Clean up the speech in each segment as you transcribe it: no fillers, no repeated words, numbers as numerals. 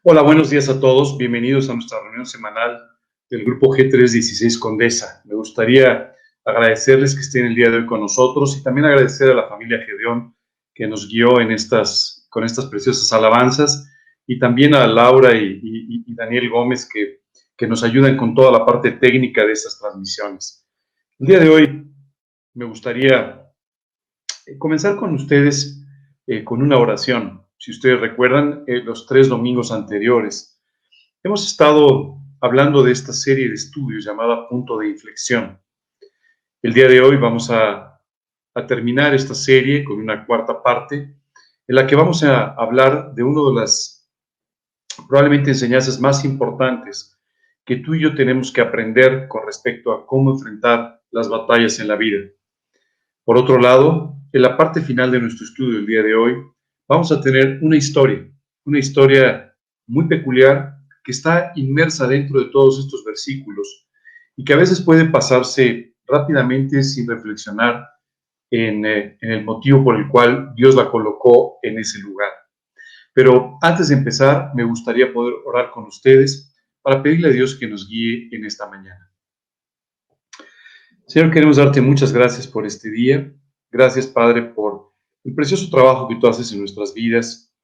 Hola, buenos días a todos. Bienvenidos a nuestra reunión semanal del Grupo G316 Condesa. Me gustaría agradecerles que estén el día de hoy con nosotros y también agradecer a la familia Gedeón que nos guió con estas preciosas alabanzas, y también a Laura y Daniel Gómez que nos ayudan con toda la parte técnica de estas transmisiones. El día de hoy me gustaría comenzar con ustedes con una oración. Si ustedes recuerdan, los 3 domingos anteriores hemos estado hablando de esta serie de estudios llamada Punto de Inflexión. El día de hoy vamos a terminar esta serie con una cuarta parte en la que vamos a hablar de una de las probablemente enseñanzas más importantes que tú y yo tenemos que aprender con respecto a cómo enfrentar las batallas en la vida. Por otro lado, en la parte final de nuestro estudio el día de hoy, vamos a tener una historia muy peculiar que está inmersa dentro de todos estos versículos y que a veces puede pasarse rápidamente sin reflexionar en el motivo por el cual Dios la colocó en ese lugar. Pero antes de empezar, me gustaría poder orar con ustedes para pedirle a Dios que nos guíe en esta mañana. Señor, queremos darte muchas gracias por este día. Gracias, Padre, por el precioso trabajo que tú haces en nuestras vidas.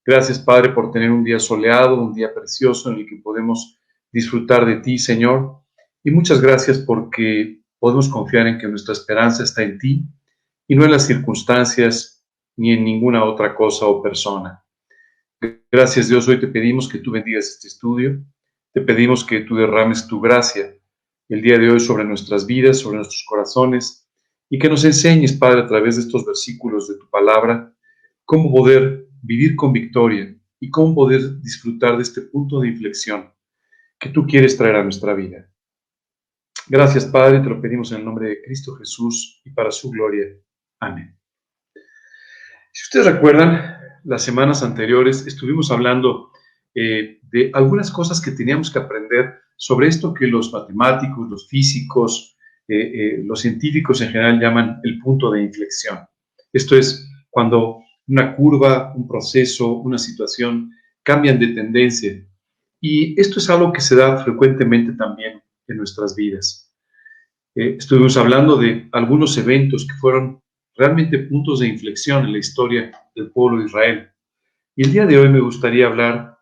Gracias, Padre, por tener un día soleado, un día precioso en el que podemos disfrutar de ti, Señor. Y muchas gracias porque podemos confiar en que nuestra esperanza está en ti y no en las circunstancias ni en ninguna otra cosa o persona. Gracias, Dios. Hoy te pedimos que tú bendigas este estudio. Te pedimos que tú derrames tu gracia el día de hoy sobre nuestras vidas, sobre nuestros corazones, y que nos enseñes, Padre, a través de estos versículos de tu palabra, cómo poder vivir con victoria y cómo poder disfrutar de este punto de inflexión que tú quieres traer a nuestra vida. Gracias, Padre, te lo pedimos en el nombre de Cristo Jesús y para su gloria. Amén. Si ustedes recuerdan, las semanas anteriores estuvimos hablando de algunas cosas que teníamos que aprender sobre esto que los matemáticos, los físicos, los científicos en general llaman el punto de inflexión. Esto es cuando una curva, un proceso, una situación cambian de tendencia. Y esto es algo que se da frecuentemente también en nuestras vidas. Estuvimos hablando de algunos eventos que fueron realmente puntos de inflexión en la historia del pueblo de Israel. Y el día de hoy me gustaría hablar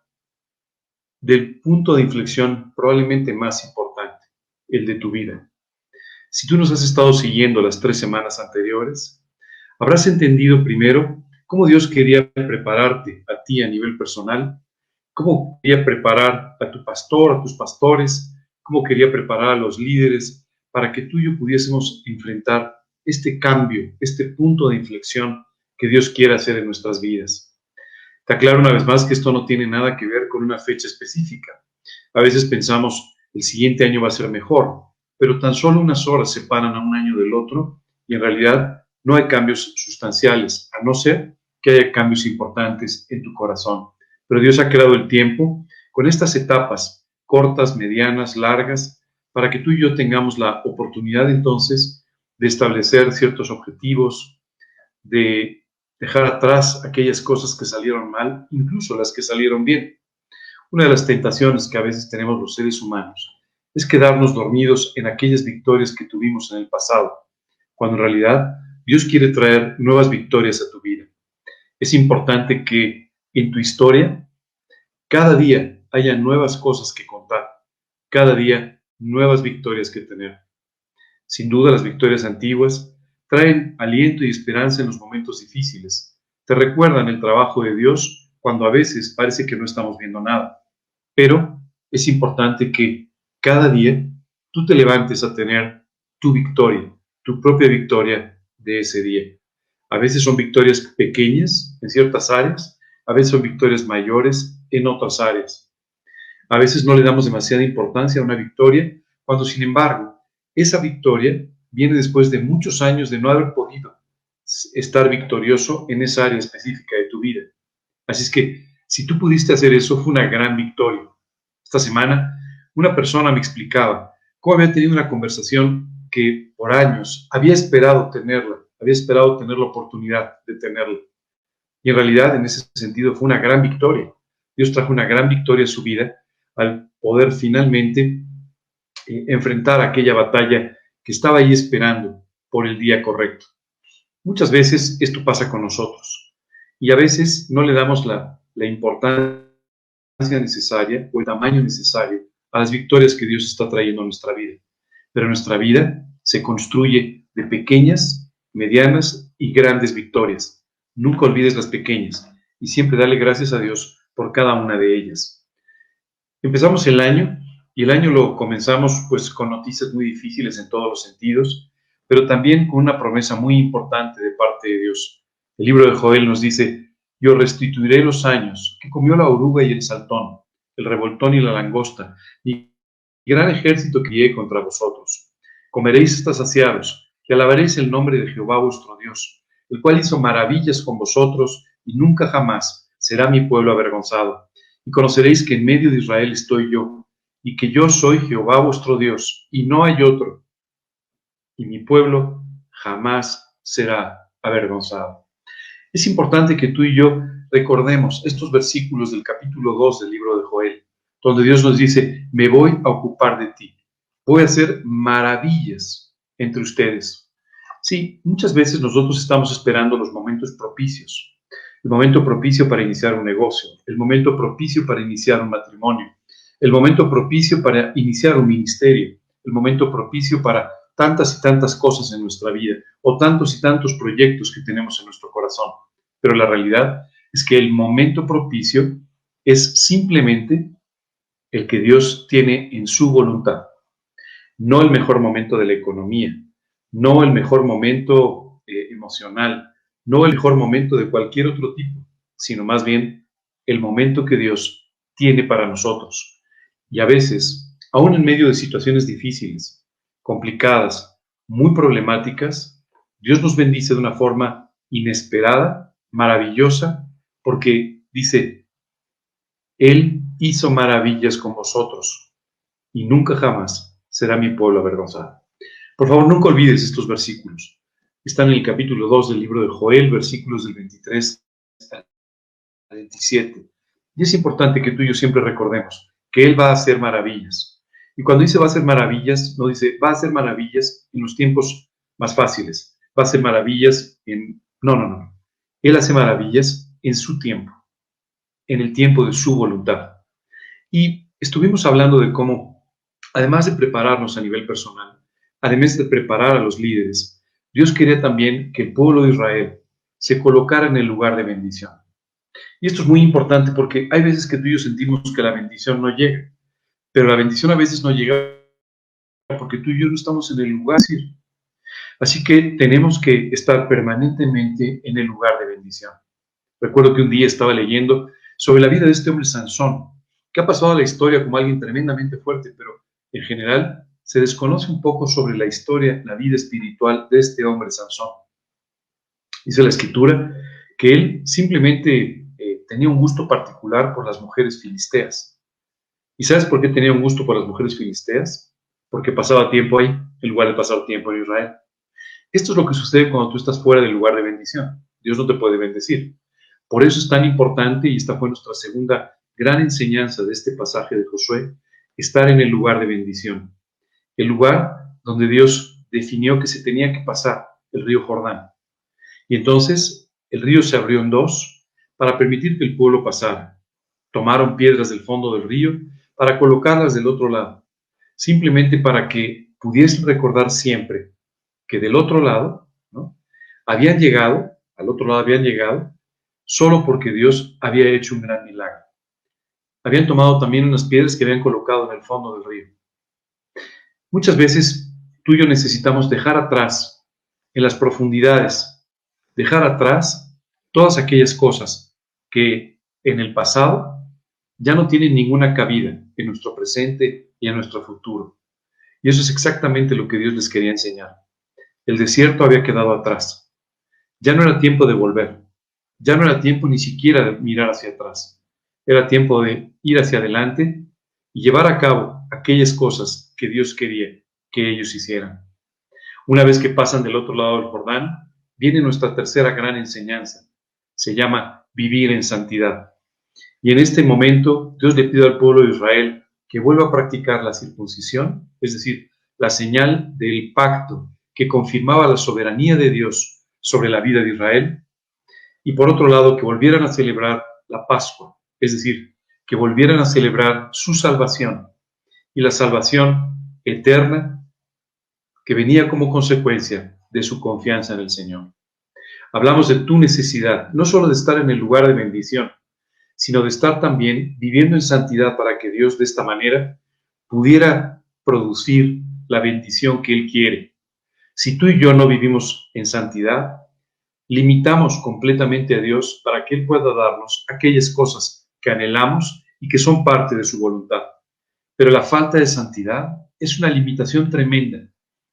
del punto de inflexión probablemente más importante, el de tu vida. Si tú nos has estado siguiendo las 3 semanas anteriores, habrás entendido primero cómo Dios quería prepararte a ti a nivel personal, cómo quería preparar a tu pastor, a tus pastores, cómo quería preparar a los líderes para que tú y yo pudiésemos enfrentar este cambio, este punto de inflexión que Dios quiere hacer en nuestras vidas. Te aclaro una vez más que esto no tiene nada que ver con una fecha específica. A veces pensamos, el siguiente año va a ser mejor, pero tan solo unas horas separan a un año del otro y en realidad no hay cambios sustanciales, a no ser que haya cambios importantes en tu corazón. Pero Dios ha creado el tiempo con estas etapas cortas, medianas, largas, para que tú y yo tengamos la oportunidad entonces de establecer ciertos objetivos, de dejar atrás aquellas cosas que salieron mal, incluso las que salieron bien. Una de las tentaciones que a veces tenemos los seres humanos es quedarnos dormidos en aquellas victorias que tuvimos en el pasado, cuando en realidad Dios quiere traer nuevas victorias a tu vida. Es importante que en tu historia cada día haya nuevas cosas que contar, cada día nuevas victorias que tener. Sin duda, las victorias antiguas traen aliento y esperanza en los momentos difíciles. Te recuerdan el trabajo de Dios cuando a veces parece que no estamos viendo nada. Pero es importante que cada día tú te levantes a tener tu victoria, tu propia victoria de ese día. A veces son victorias pequeñas en ciertas áreas, a veces son victorias mayores en otras áreas. A veces no le damos demasiada importancia a una victoria, cuando sin embargo esa victoria viene después de muchos años de no haber podido estar victorioso en esa área específica de tu vida. Así es que si tú pudiste hacer eso, fue una gran victoria. Esta semana una persona me explicaba cómo había tenido una conversación que por años había esperado tener la oportunidad de tenerla. Y en realidad, en ese sentido, fue una gran victoria, Dios trajo una gran victoria a su vida al poder finalmente enfrentar aquella batalla que estaba ahí esperando por el día correcto. Muchas veces esto pasa con nosotros y a veces no le damos la importancia necesaria o el tamaño necesario a las victorias que Dios está trayendo a nuestra vida. Pero nuestra vida se construye de pequeñas, medianas y grandes victorias. Nunca olvides las pequeñas y siempre dale gracias a Dios por cada una de ellas. Empezamos el año y el año lo comenzamos pues con noticias muy difíciles en todos los sentidos, pero también con una promesa muy importante de parte de Dios. El libro de Joel nos dice: yo restituiré los años que comió la oruga y el saltón, el revoltón y la langosta, y gran ejército que llegue contra vosotros. Comeréis hasta saciaros, y alabaréis el nombre de Jehová vuestro Dios, el cual hizo maravillas con vosotros, y nunca jamás será mi pueblo avergonzado. Y conoceréis que en medio de Israel estoy yo, y que yo soy Jehová vuestro Dios, y no hay otro, y mi pueblo jamás será avergonzado. Es importante que tú y yo recordemos estos versículos del capítulo 2 del libro de Joel, donde Dios nos dice: me voy a ocupar de ti, voy a hacer maravillas entre ustedes. Sí, muchas veces nosotros estamos esperando los momentos propicios, el momento propicio para iniciar un negocio, el momento propicio para iniciar un matrimonio, el momento propicio para iniciar un ministerio, el momento propicio para tantas y tantas cosas en nuestra vida, o tantos y tantos proyectos que tenemos en nuestro corazón. Pero la realidad es que el momento propicio es simplemente el que Dios tiene en su voluntad, no el mejor momento de la economía, no el mejor momento emocional, no el mejor momento de cualquier otro tipo, sino más bien el momento que Dios tiene para nosotros. Y a veces, aún en medio de situaciones difíciles, complicadas, muy problemáticas, Dios nos bendice de una forma inesperada, maravillosa, porque dice: Él hizo maravillas con vosotros, y nunca jamás será mi pueblo avergonzado. Por favor, nunca olvides estos versículos. Están en el capítulo 2 del libro de Joel, versículos del 23 al 27. Y es importante que tú y yo siempre recordemos que Él va a hacer maravillas. Y cuando dice va a hacer maravillas, no dice va a hacer maravillas en los tiempos más fáciles. Va a hacer maravillas en... No. Él hace maravillas en su tiempo, en el tiempo de su voluntad. Y estuvimos hablando de cómo, además de prepararnos a nivel personal, además de preparar a los líderes, Dios quería también que el pueblo de Israel se colocara en el lugar de bendición. Y esto es muy importante porque hay veces que tú y yo sentimos que la bendición no llega, pero la bendición a veces no llega porque tú y yo no estamos en el lugar. Así que tenemos que estar permanentemente en el lugar de bendición. Recuerdo que un día estaba leyendo sobre la vida de este hombre Sansón, que ha pasado a la historia como alguien tremendamente fuerte, pero en general se desconoce un poco sobre la historia, la vida espiritual de este hombre Sansón. Dice la escritura que él simplemente tenía un gusto particular por las mujeres filisteas. ¿Y sabes por qué tenía un gusto por las mujeres filisteas? Porque pasaba tiempo ahí, en lugar de pasar tiempo en Israel. Esto es lo que sucede cuando tú estás fuera del lugar de bendición. Dios no te puede bendecir. Por eso es tan importante, y esta fue nuestra segunda gran enseñanza de este pasaje de Josué, estar en el lugar de bendición. El lugar donde Dios definió que se tenía que pasar el río Jordán. Y entonces el río se abrió en dos para permitir que el pueblo pasara. Tomaron piedras del fondo del río para colocarlas del otro lado, simplemente para que pudiesen recordar siempre que del otro lado, ¿no?, al otro lado habían llegado solo porque Dios había hecho un gran milagro. Habían tomado también unas piedras que habían colocado en el fondo del río. Muchas veces tú y yo necesitamos dejar atrás, en las profundidades, dejar atrás todas aquellas cosas que en el pasado ya no tienen ninguna cabida en nuestro presente y en nuestro futuro. Y eso es exactamente lo que Dios les quería enseñar. El desierto había quedado atrás. Ya no era tiempo de volver. Ya no era tiempo ni siquiera de mirar hacia atrás. Era tiempo de ir hacia adelante y llevar a cabo aquellas cosas que Dios quería que ellos hicieran. Una vez que pasan del otro lado del Jordán, viene nuestra tercera gran enseñanza. Se llama vivir en santidad. Y en este momento Dios le pide al pueblo de Israel que vuelva a practicar la circuncisión, es decir, la señal del pacto que confirmaba la soberanía de Dios sobre la vida de Israel, y por otro lado que volvieran a celebrar la Pascua, es decir, que volvieran a celebrar su salvación y la salvación eterna que venía como consecuencia de su confianza en el Señor. Hablamos de tu necesidad, no solo de estar en el lugar de bendición, sino de estar también viviendo en santidad para que Dios de esta manera pudiera producir la bendición que Él quiere. Si tú y yo no vivimos en santidad, limitamos completamente a Dios para que Él pueda darnos aquellas cosas que anhelamos y que son parte de su voluntad. Pero la falta de santidad es una limitación tremenda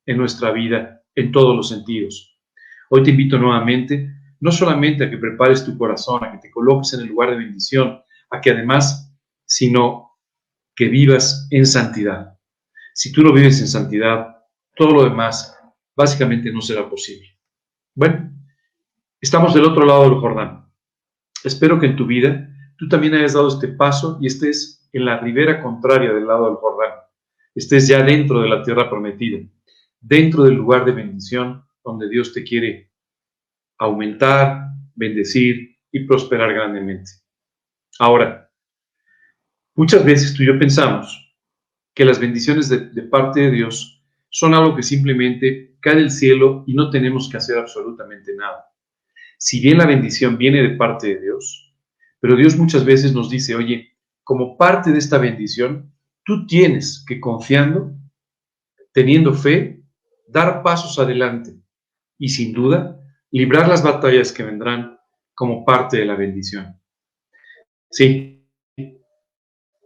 en nuestra vida en todos los sentidos. Hoy te invito nuevamente, no solamente a que prepares tu corazón, a que te coloques en el lugar de bendición, a que además, sino que vivas en santidad. Si tú no vives en santidad, todo lo demás básicamente no será posible. Bueno, estamos del otro lado del Jordán. Espero que en tu vida tú también hayas dado este paso y estés en la ribera contraria del lado del Jordán. Estés ya dentro de la tierra prometida, dentro del lugar de bendición donde Dios te quiere aumentar, bendecir y prosperar grandemente. Ahora, muchas veces tú y yo pensamos que las bendiciones de parte de Dios son algo que simplemente cae del cielo y no tenemos que hacer absolutamente nada. Si bien la bendición viene de parte de Dios, pero Dios muchas veces nos dice, oye, como parte de esta bendición, tú tienes que, confiando, teniendo fe, dar pasos adelante y sin duda librar las batallas que vendrán como parte de la bendición. Sí,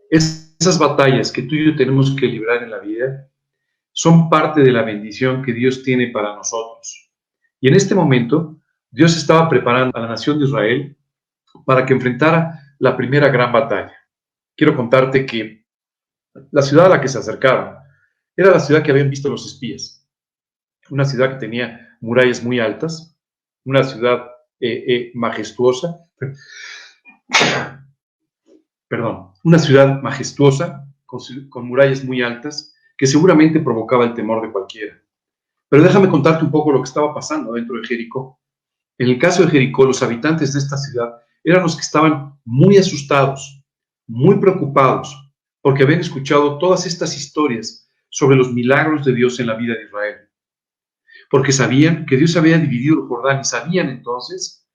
esas batallas que tú y yo tenemos que librar en la vida son parte de la bendición que Dios tiene para nosotros. Y en este momento, Dios estaba preparando a la nación de Israel para que enfrentara la primera gran batalla. Quiero contarte que la ciudad a la que se acercaron era la ciudad que habían visto los espías. Una ciudad que tenía murallas muy altas, una ciudad majestuosa, una ciudad majestuosa con murallas muy altas que seguramente provocaba el temor de cualquiera. Pero déjame contarte un poco lo que estaba pasando dentro de Jericó. En el caso de Jericó, los habitantes de esta ciudad eran los que estaban muy asustados, muy preocupados, porque habían escuchado todas estas historias sobre los milagros de Dios en la vida de Israel. Porque sabían que Dios había dividido el Jordán y sabían entonces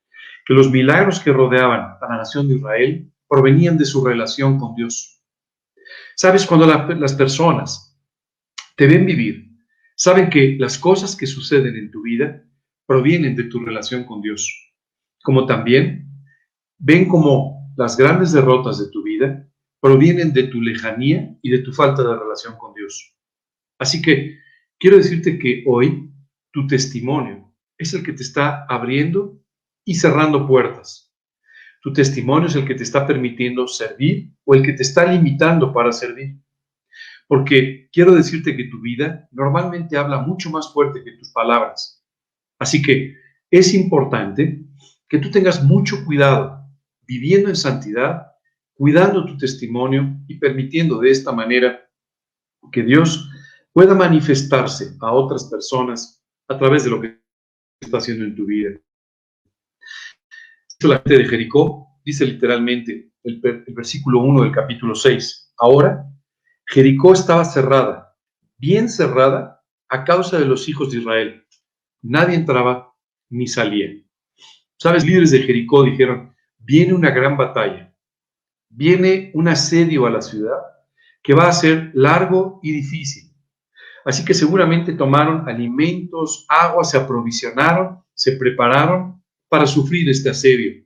que los milagros que rodeaban a la nación de Israel provenían de su relación con Dios. ¿Sabes? Cuando las personas te ven vivir, saben que las cosas que suceden en tu vida provienen de tu relación con Dios, como también ven como las grandes derrotas de tu vida provienen de tu lejanía y de tu falta de relación con Dios. Así que quiero decirte que hoy tu testimonio es el que te está abriendo y cerrando puertas. Tu testimonio es el que te está permitiendo servir o el que te está limitando para servir. Porque quiero decirte que tu vida normalmente habla mucho más fuerte que tus palabras. Así que es importante que tú tengas mucho cuidado viviendo en santidad, cuidando tu testimonio y permitiendo de esta manera que Dios pueda manifestarse a otras personas a través de lo que está haciendo en tu vida. La gente de Jericó dice literalmente el versículo 1 del capítulo 6. Ahora, Jericó estaba cerrada, bien cerrada, a causa de los hijos de Israel. Nadie entraba ni salía. ¿Sabes? Líderes de Jericó dijeron, viene una gran batalla, viene un asedio a la ciudad que va a ser largo y difícil. Así que seguramente tomaron alimentos, agua, se aprovisionaron, se prepararon para sufrir este asedio.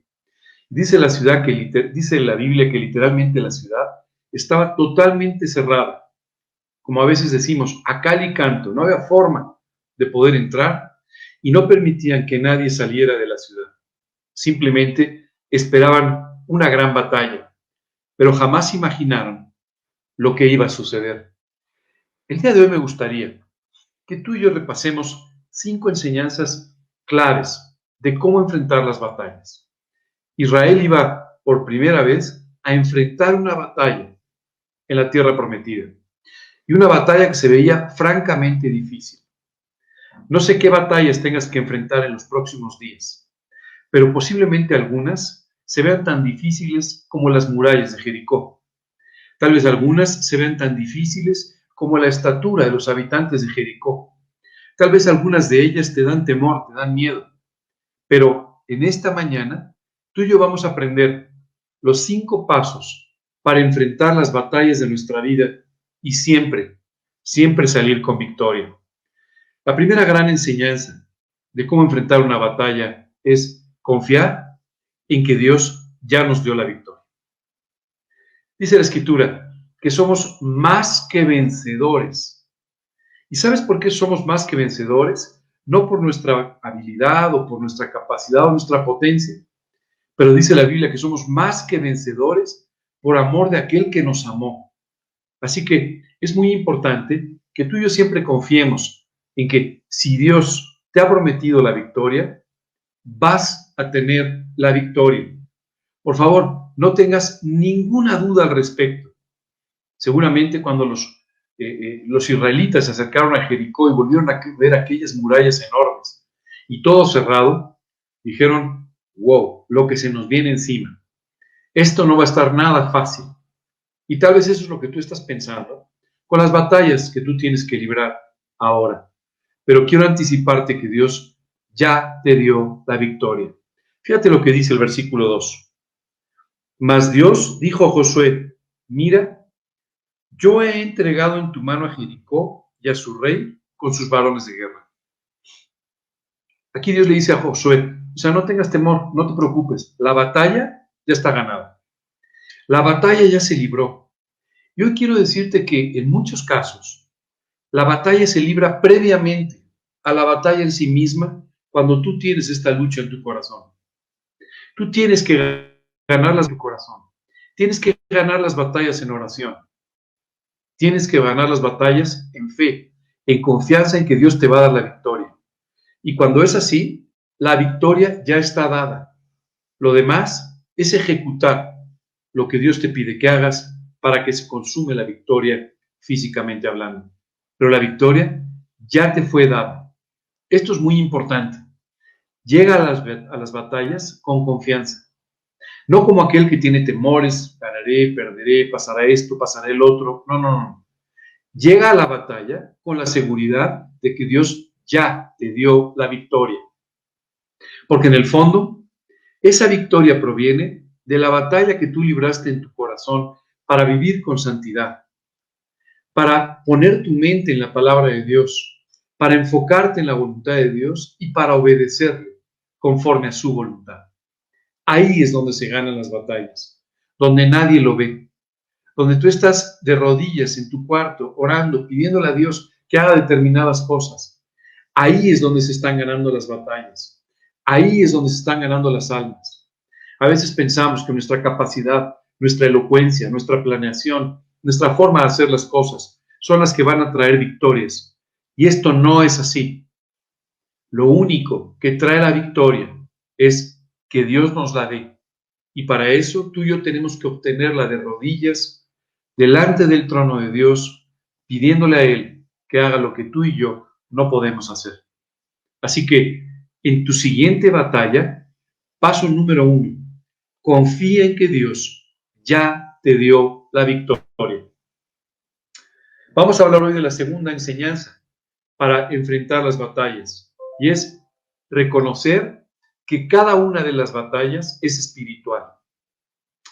Dice dice la Biblia que literalmente la ciudad estaba totalmente cerrada. Como a veces decimos, a cal y canto, no había forma de poder entrar y no permitían que nadie saliera de la ciudad. Simplemente esperaban una gran batalla, pero jamás imaginaron lo que iba a suceder. El día de hoy me gustaría que tú y yo repasemos 5 enseñanzas claves de cómo enfrentar las batallas. Israel iba por primera vez a enfrentar una batalla en la tierra prometida. Y una batalla que se veía francamente difícil. No sé qué batallas tengas que enfrentar en los próximos días, pero posiblemente algunas se vean tan difíciles como las murallas de Jericó. Tal vez algunas se vean tan difíciles como la estatura de los habitantes de Jericó. Tal vez algunas de ellas te dan temor, te dan miedo. Pero en esta mañana, tú y yo vamos a aprender los 5 pasos para enfrentar las batallas de nuestra vida y siempre, siempre salir con victoria. La primera gran enseñanza de cómo enfrentar una batalla es confiar en que Dios ya nos dio la victoria. Dice la Escritura que somos más que vencedores. ¿Y sabes por qué somos más que vencedores? No por nuestra habilidad o por nuestra capacidad o nuestra potencia, pero dice la Biblia que somos más que vencedores por amor de aquel que nos amó. Así que es muy importante que tú y yo siempre confiemos en que si Dios te ha prometido la victoria, vas a tener la victoria. Por favor, no tengas ninguna duda al respecto. Seguramente cuando los israelitas se acercaron a Jericó y volvieron a ver aquellas murallas enormes y todo cerrado, dijeron, wow, lo que se nos viene encima. Esto no va a estar nada fácil. Y tal vez eso es lo que tú estás pensando con las batallas que tú tienes que librar ahora. Pero quiero anticiparte que Dios ya te dio la victoria. Fíjate lo que dice el versículo 2. Mas Dios dijo a Josué, mira, yo he entregado en tu mano a Jericó y a su rey con sus varones de guerra. Aquí Dios le dice a Josué, o sea, no tengas temor, no te preocupes, la batalla ya está ganada. La batalla ya se libró. Y hoy quiero decirte que en muchos casos, la batalla se libra previamente a la batalla en sí misma cuando tú tienes esta lucha en tu corazón. Tú tienes que ganarlas en tu corazón. Tienes que ganar las batallas en oración. Tienes que ganar las batallas en fe, en confianza en que Dios te va a dar la victoria. Y cuando es así, la victoria ya está dada. Lo demás es ejecutar lo que Dios te pide que hagas para que se consume la victoria físicamente hablando. Pero la victoria ya te fue dada. Esto es muy importante. Llega a las batallas con confianza. No como aquel que tiene temores, ganaré, perderé, pasará esto, pasará el otro. No, no, no. Llega a la batalla con la seguridad de que Dios ya te dio la victoria. Porque en el fondo, esa victoria proviene de la batalla que tú libraste en tu corazón para vivir con santidad, para poner tu mente en la palabra de Dios, para enfocarte en la voluntad de Dios y para obedecerle conforme a su voluntad. Ahí es donde se ganan las batallas, donde nadie lo ve, donde tú estás de rodillas en tu cuarto, orando, pidiéndole a Dios que haga determinadas cosas. Ahí es donde se están ganando las batallas. Ahí es donde se están ganando las almas. A veces pensamos que nuestra capacidad, nuestra elocuencia, nuestra planeación, nuestra forma de hacer las cosas son las que van a traer victorias. Y esto no es así. Lo único que trae la victoria es que Dios nos la dé. Y para eso tú y yo tenemos que obtenerla de rodillas, delante del trono de Dios, pidiéndole a Él que haga lo que tú y yo no podemos hacer. Así que en tu siguiente batalla, paso número 1, confía en que Dios ya te dio la victoria. Vamos a hablar hoy de la segunda enseñanza para enfrentar las batallas, y es reconocer que cada una de las batallas es espiritual.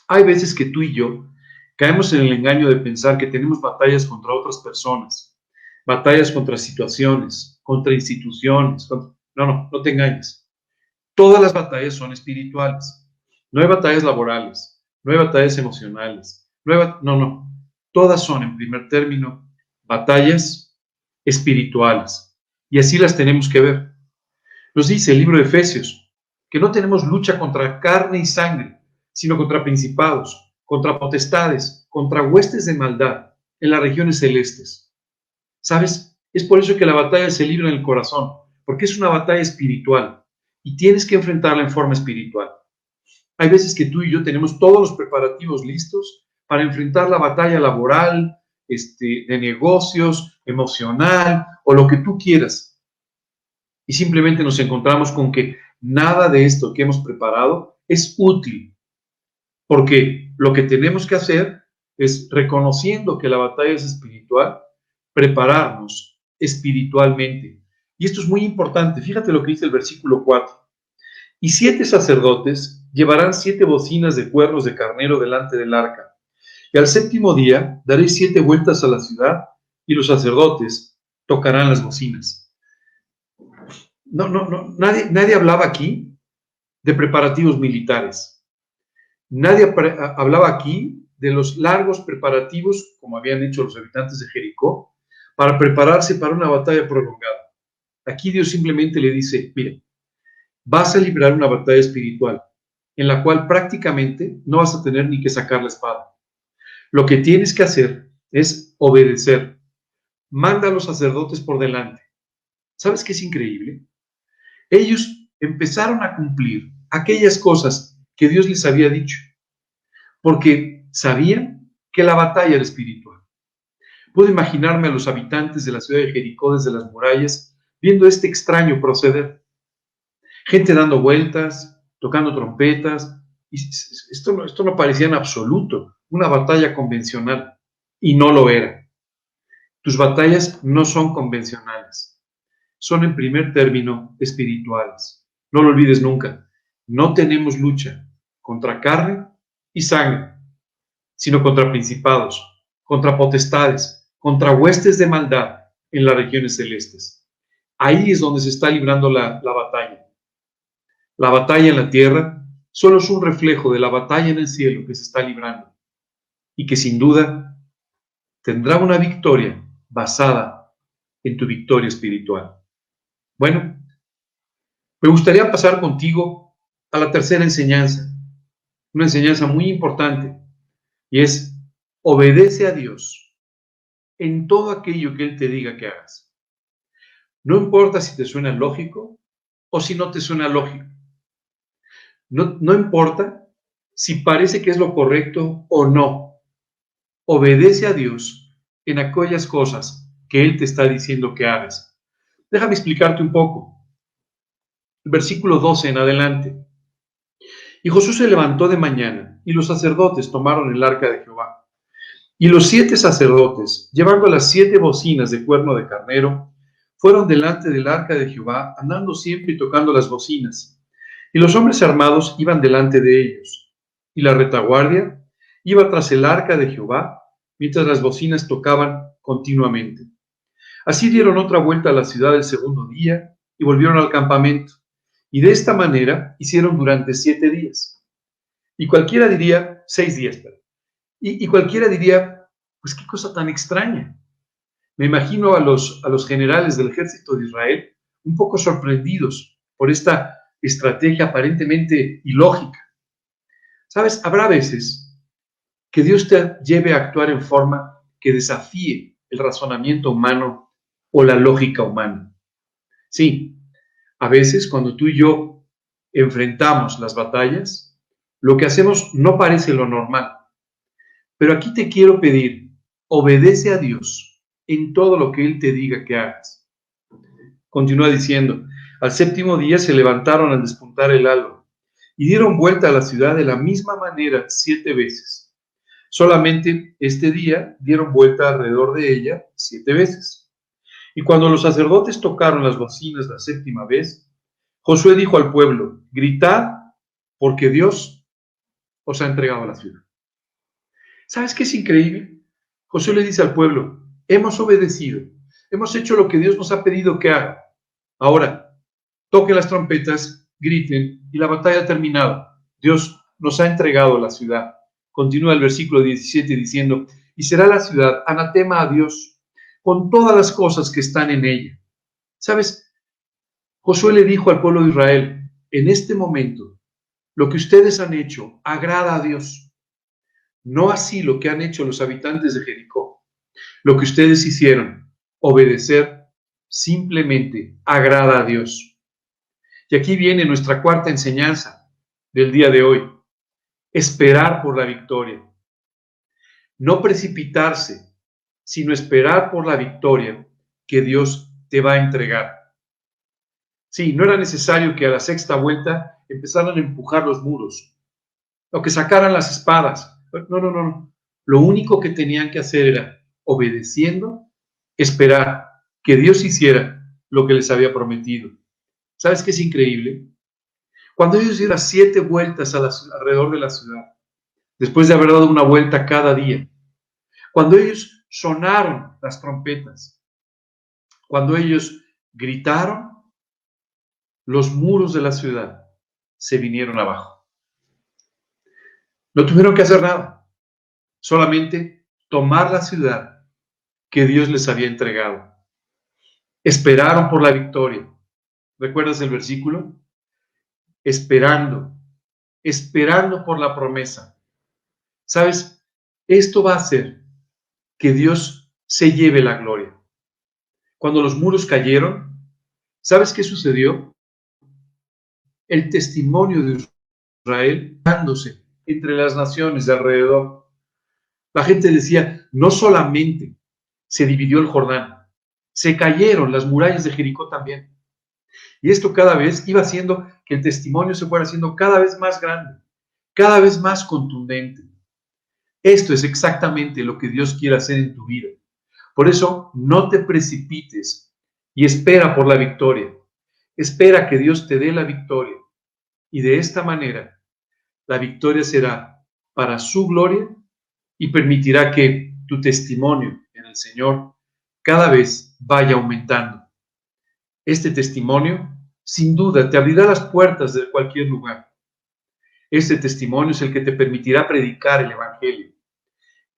Hay veces que tú y yo caemos en el engaño de pensar que tenemos batallas contra otras personas, batallas contra situaciones, contra instituciones. No te engañes. Todas las batallas son espirituales. No hay batallas laborales, no hay batallas emocionales, no. Todas son, en primer término, batallas espirituales. Y así las tenemos que ver. Nos dice el libro de Efesios que no tenemos lucha contra carne y sangre, sino contra principados, contra potestades, contra huestes de maldad en las regiones celestes. ¿Sabes? Es por eso que la batalla se libra en el corazón, porque es una batalla espiritual y tienes que enfrentarla en forma espiritual. Hay veces que tú y yo tenemos todos los preparativos listos para enfrentar la batalla laboral, de negocios, emocional o lo que tú quieras. Y simplemente nos encontramos con que nada de esto que hemos preparado es útil, porque lo que tenemos que hacer es, reconociendo que la batalla es espiritual, prepararnos espiritualmente. Y esto es muy importante. Fíjate lo que dice el versículo 4. Y 7 sacerdotes llevarán 7 bocinas de cuernos de carnero delante del arca. Y al séptimo día daréis 7 vueltas a la ciudad, y los sacerdotes tocarán las bocinas. No, nadie hablaba aquí de preparativos militares. Nadie hablaba aquí de los largos preparativos, como habían hecho los habitantes de Jericó, para prepararse para una batalla prolongada. Aquí Dios simplemente le dice, mire, vas a librar una batalla espiritual, en la cual prácticamente no vas a tener ni que sacar la espada. Lo que tienes que hacer es obedecer. Manda a los sacerdotes por delante. ¿Sabes qué es increíble? Ellos empezaron a cumplir aquellas cosas que Dios les había dicho, porque sabían que la batalla era espiritual. Puedo imaginarme a los habitantes de la ciudad de Jericó desde las murallas viendo este extraño proceder. Gente dando vueltas, tocando trompetas, y esto no parecía en absoluto una batalla convencional, y no lo era. Tus batallas no son convencionales, son en primer término espirituales. No lo olvides nunca, no tenemos lucha contra carne y sangre, sino contra principados, contra potestades, contra huestes de maldad en las regiones celestes. Ahí es donde se está librando la batalla. La batalla en la tierra solo es un reflejo de la batalla en el cielo que se está librando y que sin duda tendrá una victoria basada en tu victoria espiritual. Bueno, me gustaría pasar contigo a la tercera enseñanza, una enseñanza muy importante, y es: obedece a Dios en todo aquello que Él te diga que hagas. No importa si te suena lógico o si no te suena lógico. No importa si parece que es lo correcto o no. Obedece a Dios en aquellas cosas que Él te está diciendo que hagas. Déjame explicarte un poco. El versículo 12 en adelante. Y Josué se levantó de mañana, y los sacerdotes tomaron el arca de Jehová. Y los 7 sacerdotes, llevando las 7 bocinas de cuerno de carnero, fueron delante del arca de Jehová, andando siempre y tocando las bocinas. Y los hombres armados iban delante de ellos. Y la retaguardia iba tras el arca de Jehová, mientras las bocinas tocaban continuamente. Así dieron otra vuelta a la ciudad el segundo día, y volvieron al campamento. Y de esta manera hicieron durante 7 días. Y cualquiera diría, 6 días, pero. Y cualquiera diría, pues qué cosa tan extraña. Me imagino a los generales del ejército de Israel un poco sorprendidos por esta estrategia aparentemente ilógica. ¿Sabes? Habrá veces que Dios te lleve a actuar en forma que desafíe el razonamiento humano o la lógica humana. Sí, a veces cuando tú y yo enfrentamos las batallas, lo que hacemos no parece lo normal. Pero aquí te quiero pedir, obedece a Dios en todo lo que Él te diga que hagas. Continúa diciendo, al séptimo día se levantaron al despuntar el alba y dieron vuelta a la ciudad de la misma manera 7 veces. Solamente este día dieron vuelta alrededor de ella 7 veces. Y cuando los sacerdotes tocaron las bocinas la 7ª vez, Josué dijo al pueblo, gritad porque Dios os ha entregado la ciudad. ¿Sabes qué es increíble? Josué le dice al pueblo, hemos obedecido, hemos hecho lo que Dios nos ha pedido que haga. Ahora, toquen las trompetas, griten y la batalla ha terminado. Dios nos ha entregado la ciudad. Continúa el versículo 17 diciendo, y será la ciudad anatema a Dios con todas las cosas que están en ella. ¿Sabes? Josué le dijo al pueblo de Israel, en este momento, lo que ustedes han hecho agrada a Dios. No así lo que han hecho los habitantes de Jericó. Lo que ustedes hicieron, obedecer, simplemente agrada a Dios. Y aquí viene nuestra cuarta enseñanza del día de hoy. esperar por la victoria. No precipitarse, sino esperar por la victoria que Dios te va a entregar. Sí, no era necesario que a la sexta vuelta empezaran a empujar los muros o que sacaran las espadas. No. Lo único que tenían que hacer era, obedeciendo, esperar que Dios hiciera lo que les había prometido. ¿Sabes qué es increíble? Cuando ellos dieron 7 vueltas alrededor de la ciudad, después de haber dado una vuelta cada día, cuando ellos sonaron las trompetas, cuando ellos gritaron, los muros de la ciudad se vinieron abajo. No tuvieron que hacer nada, solamente tomar la ciudad que Dios les había entregado. Esperaron por la victoria. ¿Recuerdas el versículo? Esperando por la promesa. ¿Sabes? Esto va a hacer que Dios se lleve la gloria. Cuando los muros cayeron, ¿sabes qué sucedió? El testimonio de Israel dándose entre las naciones de alrededor. La gente decía, no solamente se dividió el Jordán, se cayeron las murallas de Jericó también. Y esto cada vez iba haciendo que el testimonio se fuera haciendo cada vez más grande, cada vez más contundente. Esto es exactamente lo que Dios quiere hacer en tu vida. Por eso, no te precipites y espera por la victoria. Espera que Dios te dé la victoria. Y de esta manera, la victoria será para su gloria y permitirá que tu testimonio en el Señor cada vez vaya aumentando. Este testimonio, sin duda, te abrirá las puertas de cualquier lugar. Este testimonio es el que te permitirá predicar el Evangelio.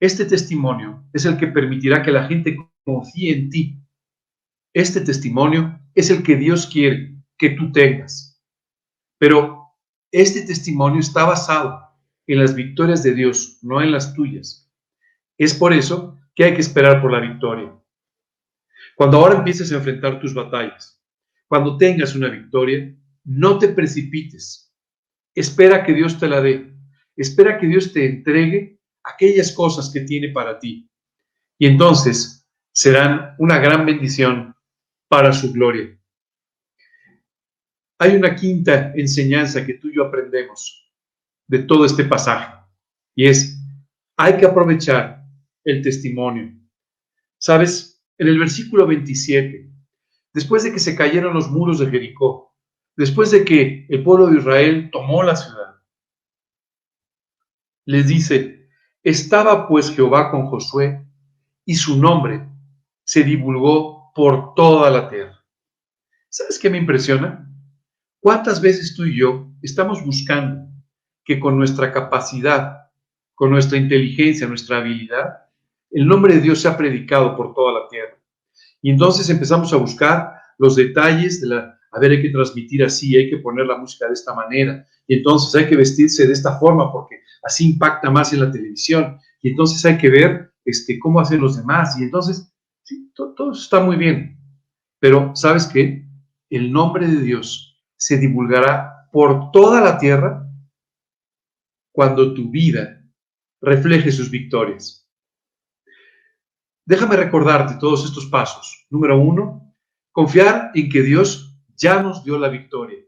Este testimonio es el que permitirá que la gente confíe en ti. Este testimonio es el que Dios quiere que tú tengas. Pero este testimonio está basado en las victorias de Dios, no en las tuyas. Es por eso que hay que esperar por la victoria. Cuando ahora empieces a enfrentar tus batallas, cuando tengas una victoria, no te precipites. Espera que Dios te la dé. Espera que Dios te entregue aquellas cosas que tiene para ti. Y entonces serán una gran bendición para su gloria. Hay una quinta enseñanza que tú y yo aprendemos de todo este pasaje, y es, hay que aprovechar el testimonio. ¿Sabes? En el versículo 27, después de que se cayeron los muros de Jericó, después de que el pueblo de Israel tomó la ciudad, les dice, estaba pues Jehová con Josué y su nombre se divulgó por toda la tierra. ¿Sabes qué me impresiona? ¿Cuántas veces tú y yo estamos buscando que con nuestra capacidad, con nuestra inteligencia, nuestra habilidad, el nombre de Dios sea predicado por toda la tierra? Y entonces empezamos a buscar los detalles a ver, hay que transmitir así, hay que poner la música de esta manera, y entonces hay que vestirse de esta forma porque así impacta más en la televisión, y entonces hay que ver cómo hacen los demás, y entonces, sí, todo eso está muy bien, pero ¿sabes qué? El nombre de Dios se divulgará por toda la tierra cuando tu vida refleje sus victorias. Déjame recordarte todos estos pasos. Número 1, confiar en que Dios ya nos dio la victoria.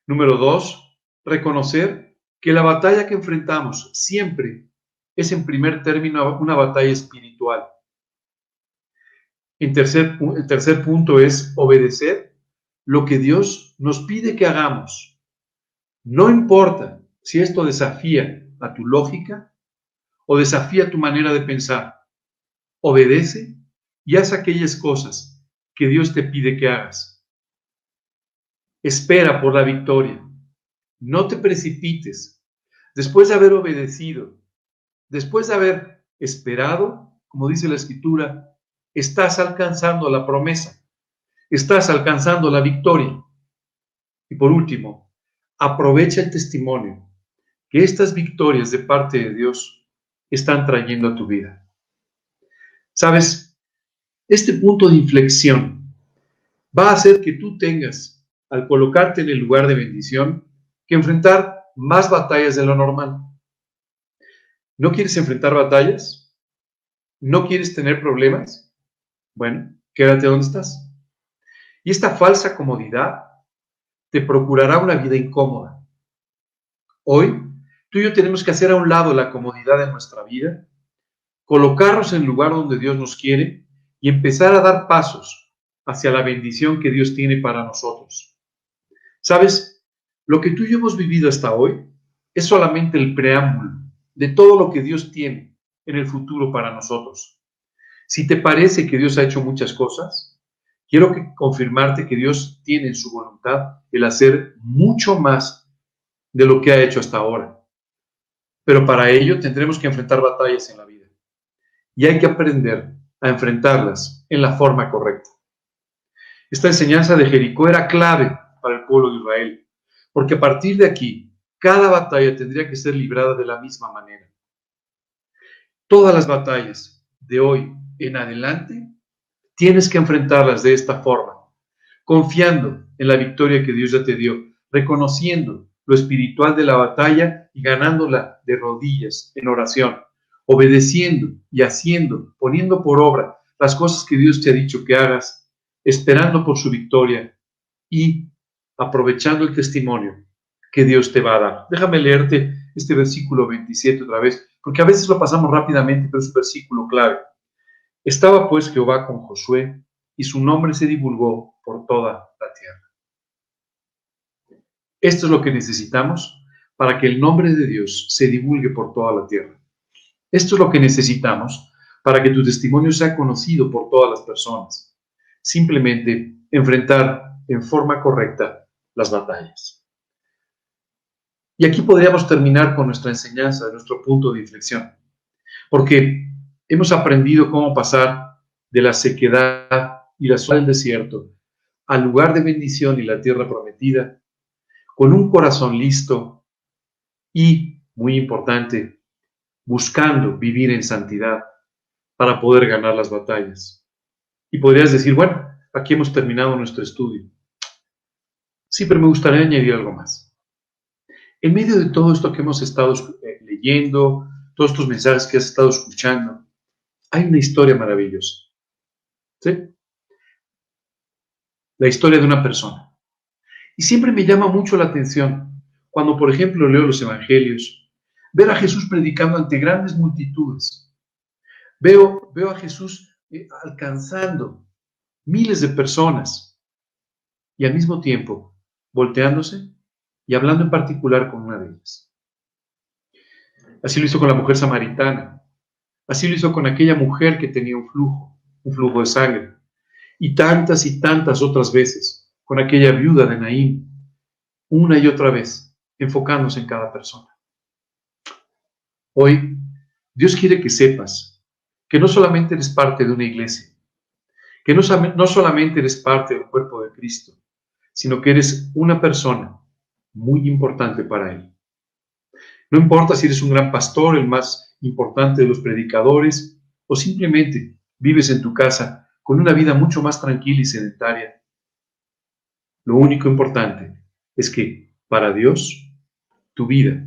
Número 2, reconocer que la batalla que enfrentamos siempre es en primer término una batalla espiritual. El tercer punto es obedecer lo que Dios nos pide que hagamos. No importa si esto desafía a tu lógica o desafía tu manera de pensar. Obedece y haz aquellas cosas que Dios te pide que hagas. Espera por la victoria. No te precipites. Después de haber obedecido, después de haber esperado, como dice la Escritura, estás alcanzando la promesa, estás alcanzando la victoria. Y por último, aprovecha el testimonio que estas victorias de parte de Dios están trayendo a tu vida. ¿Sabes? Este punto de inflexión va a hacer que tú tengas, al colocarte en el lugar de bendición, que enfrentar más batallas de lo normal. ¿No quieres enfrentar batallas? ¿No quieres tener problemas? Bueno, quédate donde estás. Y esta falsa comodidad te procurará una vida incómoda. Hoy, tú y yo tenemos que hacer a un lado la comodidad de nuestra vida, colocarnos en el lugar donde Dios nos quiere y empezar a dar pasos hacia la bendición que Dios tiene para nosotros. ¿Sabes? Lo que tú y yo hemos vivido hasta hoy es solamente el preámbulo de todo lo que Dios tiene en el futuro para nosotros. Si te parece que Dios ha hecho muchas cosas, quiero confirmarte que Dios tiene en su voluntad el hacer mucho más de lo que ha hecho hasta ahora. Pero para ello tendremos que enfrentar batallas en la vida. Y hay que aprender a enfrentarlas en la forma correcta. Esta enseñanza de Jericó era clave para el pueblo de Israel, porque a partir de aquí, cada batalla tendría que ser librada de la misma manera. Todas las batallas de hoy en adelante tienes que enfrentarlas de esta forma, confiando en la victoria que Dios ya te dio, reconociendo lo espiritual de la batalla y ganándola de rodillas en oración, obedeciendo y haciendo, poniendo por obra las cosas que Dios te ha dicho que hagas, esperando por su victoria y aprovechando el testimonio que Dios te va a dar. Déjame leerte este versículo 27 otra vez, porque a veces lo pasamos rápidamente, pero es un versículo clave. Estaba pues Jehová con Josué, y su nombre se divulgó por toda la tierra. Esto es lo que necesitamos para que el nombre de Dios se divulgue por toda la tierra. Esto es lo que necesitamos para que tu testimonio sea conocido por todas las personas. Simplemente enfrentar en forma correcta las batallas. Y aquí podríamos terminar con nuestra enseñanza, nuestro punto de inflexión, porque hemos aprendido cómo pasar de la sequedad y la soledad del desierto al lugar de bendición y la tierra prometida, con un corazón listo y, muy importante, buscando vivir en santidad para poder ganar las batallas. Y podrías decir, bueno, aquí hemos terminado nuestro estudio. Sí, pero me gustaría añadir algo más. En medio de todo esto que hemos estado leyendo, todos estos mensajes que has estado escuchando, hay una historia maravillosa. ¿Sí? La historia de una persona. Y siempre me llama mucho la atención cuando, por ejemplo, leo los evangelios, ver a Jesús predicando ante grandes multitudes. Veo a Jesús alcanzando miles de personas y al mismo tiempo volteándose y hablando en particular con una de ellas. Así lo hizo con la mujer samaritana. Así lo hizo con aquella mujer que tenía un flujo de sangre. Y tantas otras veces con aquella viuda de Naín, una y otra vez, enfocándose en cada persona. Hoy, Dios quiere que sepas que no solamente eres parte de una iglesia, que no solamente eres parte del cuerpo de Cristo, sino que eres una persona muy importante para Él. No importa si eres un gran pastor, el más importante de los predicadores, o simplemente vives en tu casa con una vida mucho más tranquila y sedentaria. Lo único importante es que para Dios tu vida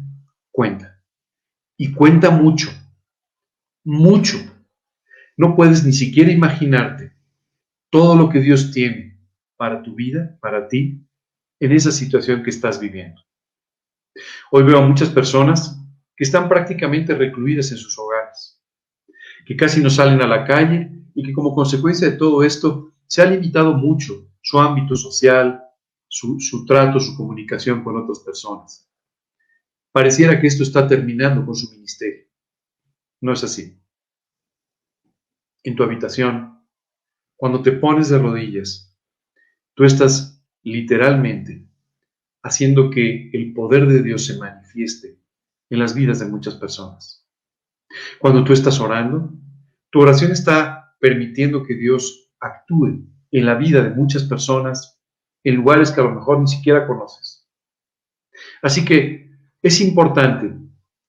cuenta. Y cuenta mucho, mucho. No puedes ni siquiera imaginarte todo lo que Dios tiene para tu vida, para ti, en esa situación que estás viviendo. Hoy veo a muchas personas que están prácticamente recluidas en sus hogares, que casi no salen a la calle y que como consecuencia de todo esto se ha limitado mucho su ámbito social, su trato, su comunicación con otras personas. Pareciera que esto está terminando con su ministerio. No es así. En tu habitación, cuando te pones de rodillas, tú estás literalmente haciendo que el poder de Dios se manifieste en las vidas de muchas personas. Cuando tú estás orando, tu oración está permitiendo que Dios actúe en la vida de muchas personas en lugares que a lo mejor ni siquiera conoces. Así que es importante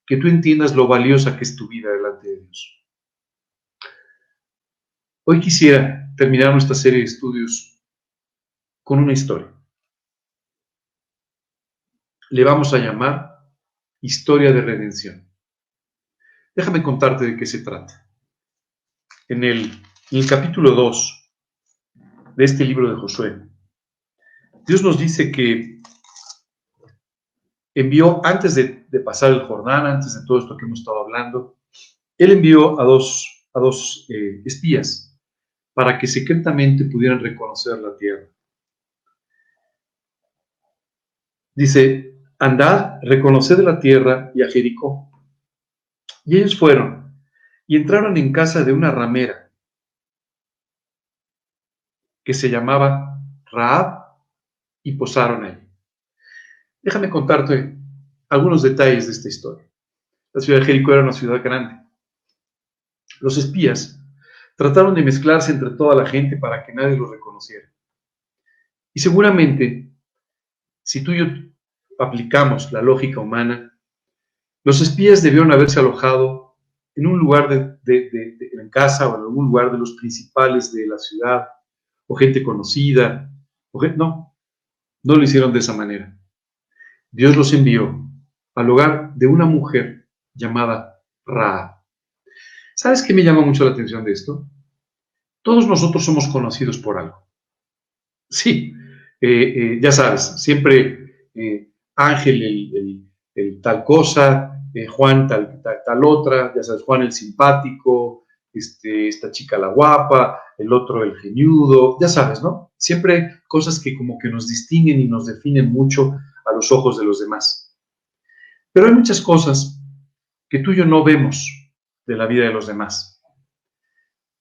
que tú entiendas lo valiosa que es tu vida delante de Dios. Hoy quisiera terminar nuestra serie de estudios con una historia. Le vamos a llamar historia de redención. Déjame contarte de qué se trata. En el capítulo 2 de este libro de Josué, Dios nos dice que envió, antes de pasar el Jordán, antes de todo esto que hemos estado hablando, Él envió a dos espías para que secretamente pudieran reconocer la tierra. Dice, andad, reconoced la tierra y a Jericó. Y ellos fueron y entraron en casa de una ramera que se llamaba Rahab y posaron allí. Déjame contarte algunos detalles de esta historia. La ciudad de Jericó era una ciudad grande. Los espías trataron de mezclarse entre toda la gente para que nadie los reconociera. Y seguramente, si tú y yo aplicamos la lógica humana, los espías debieron haberse alojado en un lugar en casa o en algún lugar de los principales de la ciudad, o gente conocida. No lo hicieron de esa manera. Dios los envió al hogar de una mujer llamada Rahab. ¿Sabes qué me llama mucho la atención de esto? Todos nosotros somos conocidos por algo. Sí, ya sabes, siempre Ángel el tal cosa, Juan tal otra, ya sabes, Juan el simpático, esta chica la guapa, el otro el geñudo, ya sabes, ¿no? Siempre cosas que como que nos distinguen y nos definen mucho a los ojos de los demás. Pero hay muchas cosas que tú y yo no vemos de la vida de los demás.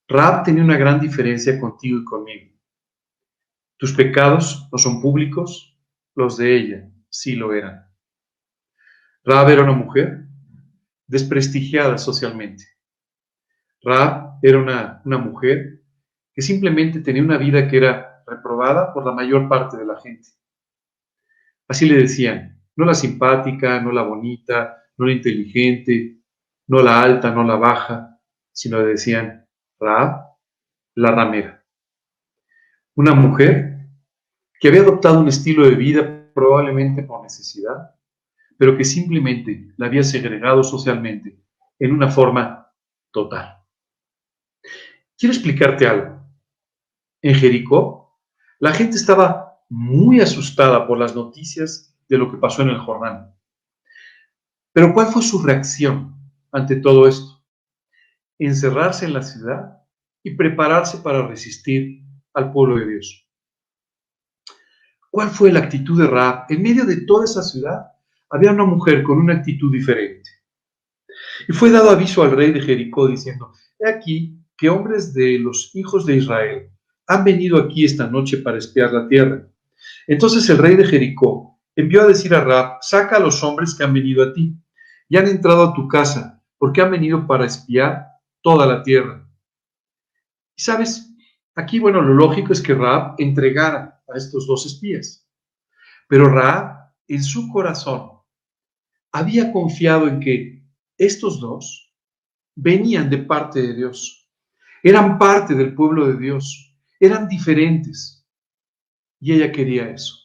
Rahab tenía una gran diferencia contigo y conmigo. Tus pecados no son públicos, los de ella sí lo eran. Rahab era una mujer desprestigiada socialmente. Rahab era una mujer que simplemente tenía una vida que era reprobada por la mayor parte de la gente. Así le decían, no la simpática, no la bonita, no la inteligente, no la alta, no la baja, sino le decían Rahab, la ramera. Una mujer que había adoptado un estilo de vida probablemente por necesidad, pero que simplemente la había segregado socialmente en una forma total. Quiero explicarte algo. En Jericó, la gente estaba muy asustada por las noticias de lo que pasó en el Jordán. Pero ¿cuál fue su reacción ante todo esto? Encerrarse en la ciudad y prepararse para resistir al pueblo de Dios. ¿Cuál fue la actitud de Rahab? En medio de toda esa ciudad había una mujer con una actitud diferente. Y fue dado aviso al rey de Jericó diciendo, he aquí que hombres de los hijos de Israel han venido aquí esta noche para espiar la tierra. Entonces el rey de Jericó envió a decir a Rahab, saca a los hombres que han venido a ti y han entrado a tu casa, porque han venido para espiar toda la tierra. Y sabes, aquí, bueno, lo lógico es que Rahab entregara a estos dos espías. Pero Rahab, en su corazón, había confiado en que estos dos venían de parte de Dios, eran parte del pueblo de Dios, eran diferentes. Y ella quería eso.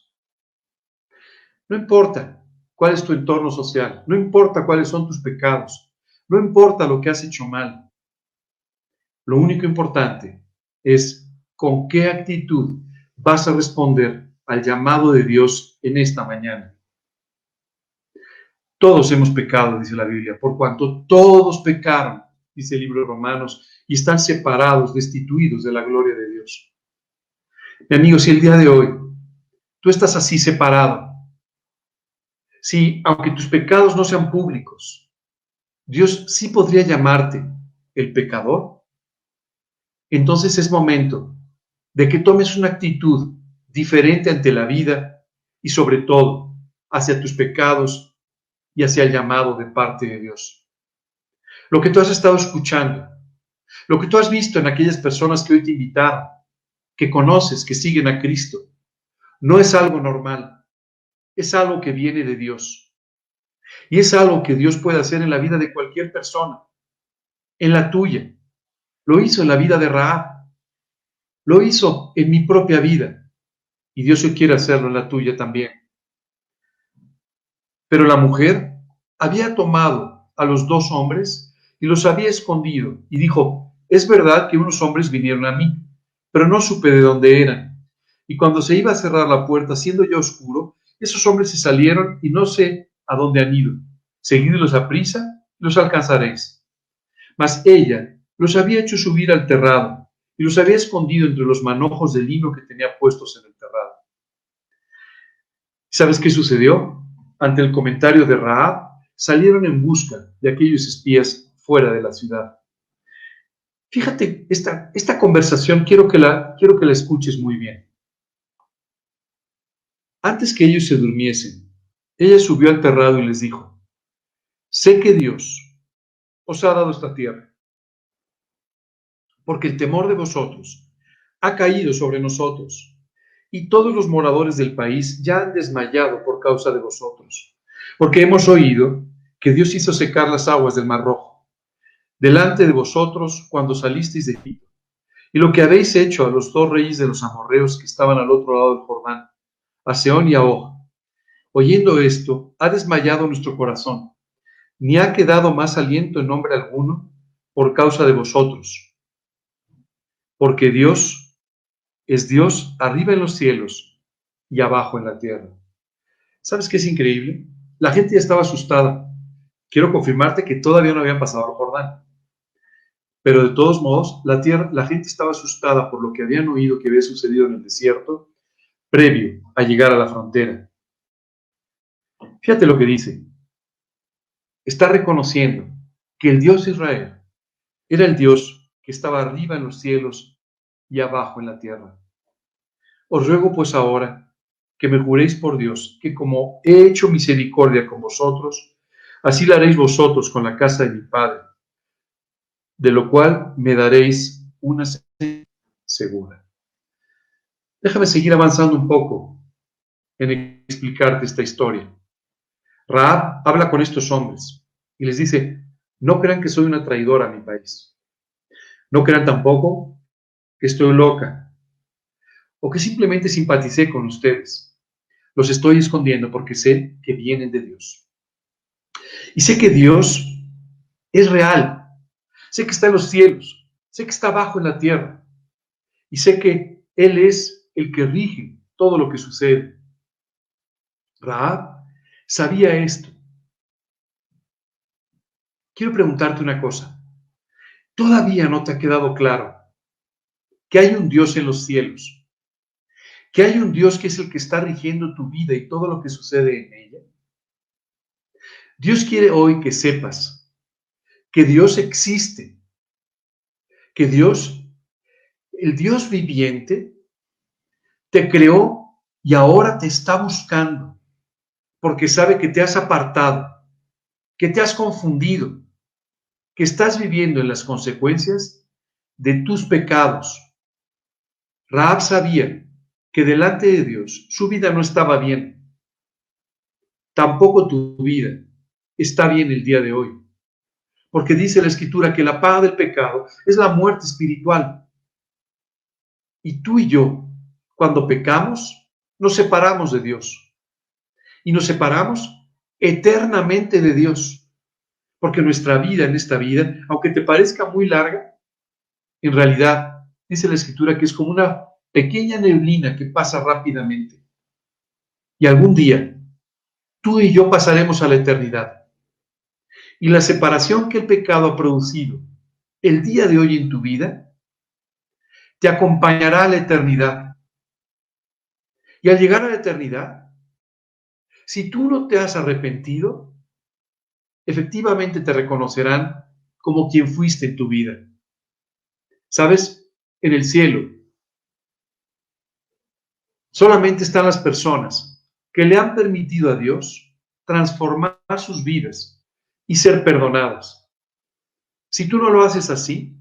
No importa cuál es tu entorno social, no importa cuáles son tus pecados, no importa lo que has hecho mal. Lo único importante es con qué actitud vas a responder al llamado de Dios en esta mañana. Todos hemos pecado, dice la Biblia, por cuanto todos pecaron, dice el libro de Romanos, y están separados, destituidos de la gloria de Dios. Mi amigo, si el día de hoy tú estás así separado, si aunque tus pecados no sean públicos, Dios sí podría llamarte el pecador, entonces es momento de que tomes una actitud diferente ante la vida y sobre todo hacia tus pecados y hacia el llamado de parte de Dios. Lo que tú has estado escuchando, lo que tú has visto en aquellas personas que hoy te invitaron, que conoces, que siguen a Cristo, no es algo normal, es algo que viene de Dios. Y es algo que Dios puede hacer en la vida de cualquier persona, en la tuya. Lo hizo en la vida de Rahab, lo hizo en mi propia vida, y Dios hoy quiere hacerlo en la tuya también. Pero la mujer había tomado a los 2 hombres y los había escondido, y dijo: es verdad que unos hombres vinieron a mí, pero no supe de dónde eran. Y cuando se iba a cerrar la puerta, siendo ya oscuro, esos hombres se salieron y no sé a dónde han ido. Seguidlos a prisa y los alcanzaréis. Mas ella los había hecho subir al terrado y los había escondido entre los manojos de lino que tenía puestos en el terrado. ¿Sabes qué sucedió? Ante el comentario de Rahab, salieron en busca de aquellos espías fuera de la ciudad. Fíjate, esta conversación quiero que la escuches muy bien. Antes que ellos se durmiesen, ella subió al terrado y les dijo: sé que Dios os ha dado esta tierra, porque el temor de vosotros ha caído sobre nosotros, y todos los moradores del país ya han desmayado por causa de vosotros, porque hemos oído que Dios hizo secar las aguas del Mar Rojo delante de vosotros cuando salisteis de Egipto, y lo que habéis hecho a los 2 reyes de los amorreos que estaban al otro lado del Jordán, a Sehón y a Og. Oyendo esto, ha desmayado nuestro corazón, ni ha quedado más aliento en nombre alguno por causa de vosotros, porque Dios es Dios arriba en los cielos y abajo en la tierra. ¿Sabes qué es increíble? La gente ya estaba asustada. Quiero confirmarte que todavía no habían pasado al Jordán. Pero de todos modos, la gente estaba asustada por lo que habían oído que había sucedido en el desierto previo a llegar a la frontera. Fíjate lo que dice. Está reconociendo que el Dios de Israel era el Dios que estaba arriba en los cielos y abajo en la tierra. Os ruego pues ahora que me juréis por Dios que como he hecho misericordia con vosotros, así la haréis vosotros con la casa de mi Padre, de lo cual me daréis una señal segura. Déjame seguir avanzando un poco en explicarte esta historia. Rahab habla con estos hombres y les dice: no crean que soy una traidora a mi país. No crean tampoco que estoy loca o que simplemente simpaticé con ustedes. Los estoy escondiendo porque sé que vienen de Dios. Y sé que Dios es real. Sé que está en los cielos. Sé que está abajo en la tierra. Y sé que Él es el que rige todo lo que sucede. Rahab sabía esto. Quiero preguntarte una cosa. ¿Todavía no te ha quedado claro que hay un Dios en los cielos? ¿Que hay un Dios que es el que está rigiendo tu vida y todo lo que sucede en ella? Dios quiere hoy que sepas que Dios existe, que Dios, el Dios viviente, te creó y ahora te está buscando porque sabe que te has apartado, que te has confundido, que estás viviendo en las consecuencias de tus pecados. Rahab sabía que delante de Dios su vida no estaba bien. Tampoco tu vida está bien el día de hoy. Porque dice la Escritura que la paga del pecado es la muerte espiritual. Y tú y yo, cuando pecamos, nos separamos de Dios. Y nos separamos eternamente de Dios. Porque nuestra vida en esta vida, aunque te parezca muy larga, en realidad dice la Escritura que es como una pequeña neblina que pasa rápidamente. Y algún día, tú y yo pasaremos a la eternidad. Y la separación que el pecado ha producido el día de hoy en tu vida te acompañará a la eternidad. Y al llegar a la eternidad, si tú no te has arrepentido, efectivamente te reconocerán como quien fuiste en tu vida. ¿Sabes? En el cielo solamente están las personas que le han permitido a Dios transformar sus vidas y ser perdonadas. Si tú no lo haces así,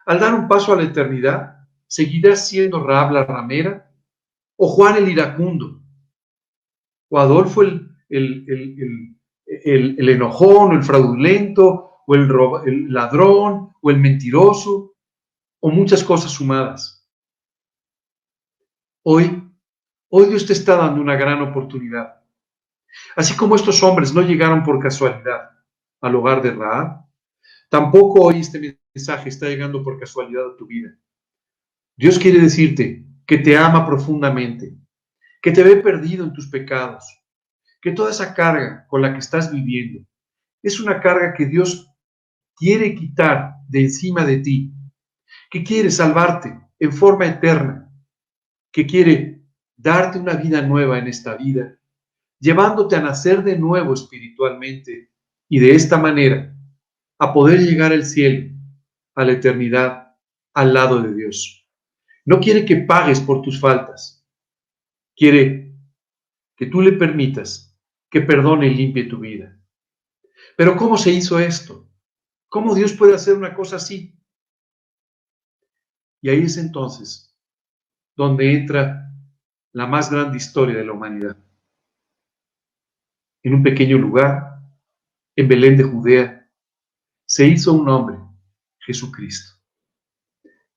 al dar un paso a la eternidad, seguirás siendo Rahab la ramera, o Juan el iracundo, o Adolfo el enojón, o el fraudulento, o el ladrón, o el mentiroso, o muchas cosas sumadas. Hoy Dios te está dando una gran oportunidad. Así como estos hombres no llegaron por casualidad al hogar de Rahab, tampoco hoy este mensaje está llegando por casualidad a tu vida. Dios quiere decirte que te ama profundamente, que te ve perdido en tus pecados, que toda esa carga con la que estás viviendo es una carga que Dios quiere quitar de encima de ti, que quiere salvarte en forma eterna, que quiere darte una vida nueva en esta vida, llevándote a nacer de nuevo espiritualmente y de esta manera a poder llegar al cielo, a la eternidad, al lado de Dios. No quiere que pagues por tus faltas, quiere que tú le permitas que perdone y limpie tu vida. Pero ¿cómo se hizo esto? ¿Cómo Dios puede hacer una cosa así? Y ahí es entonces donde entra la más grande historia de la humanidad. En un pequeño lugar, en Belén de Judea, se hizo un hombre, Jesucristo.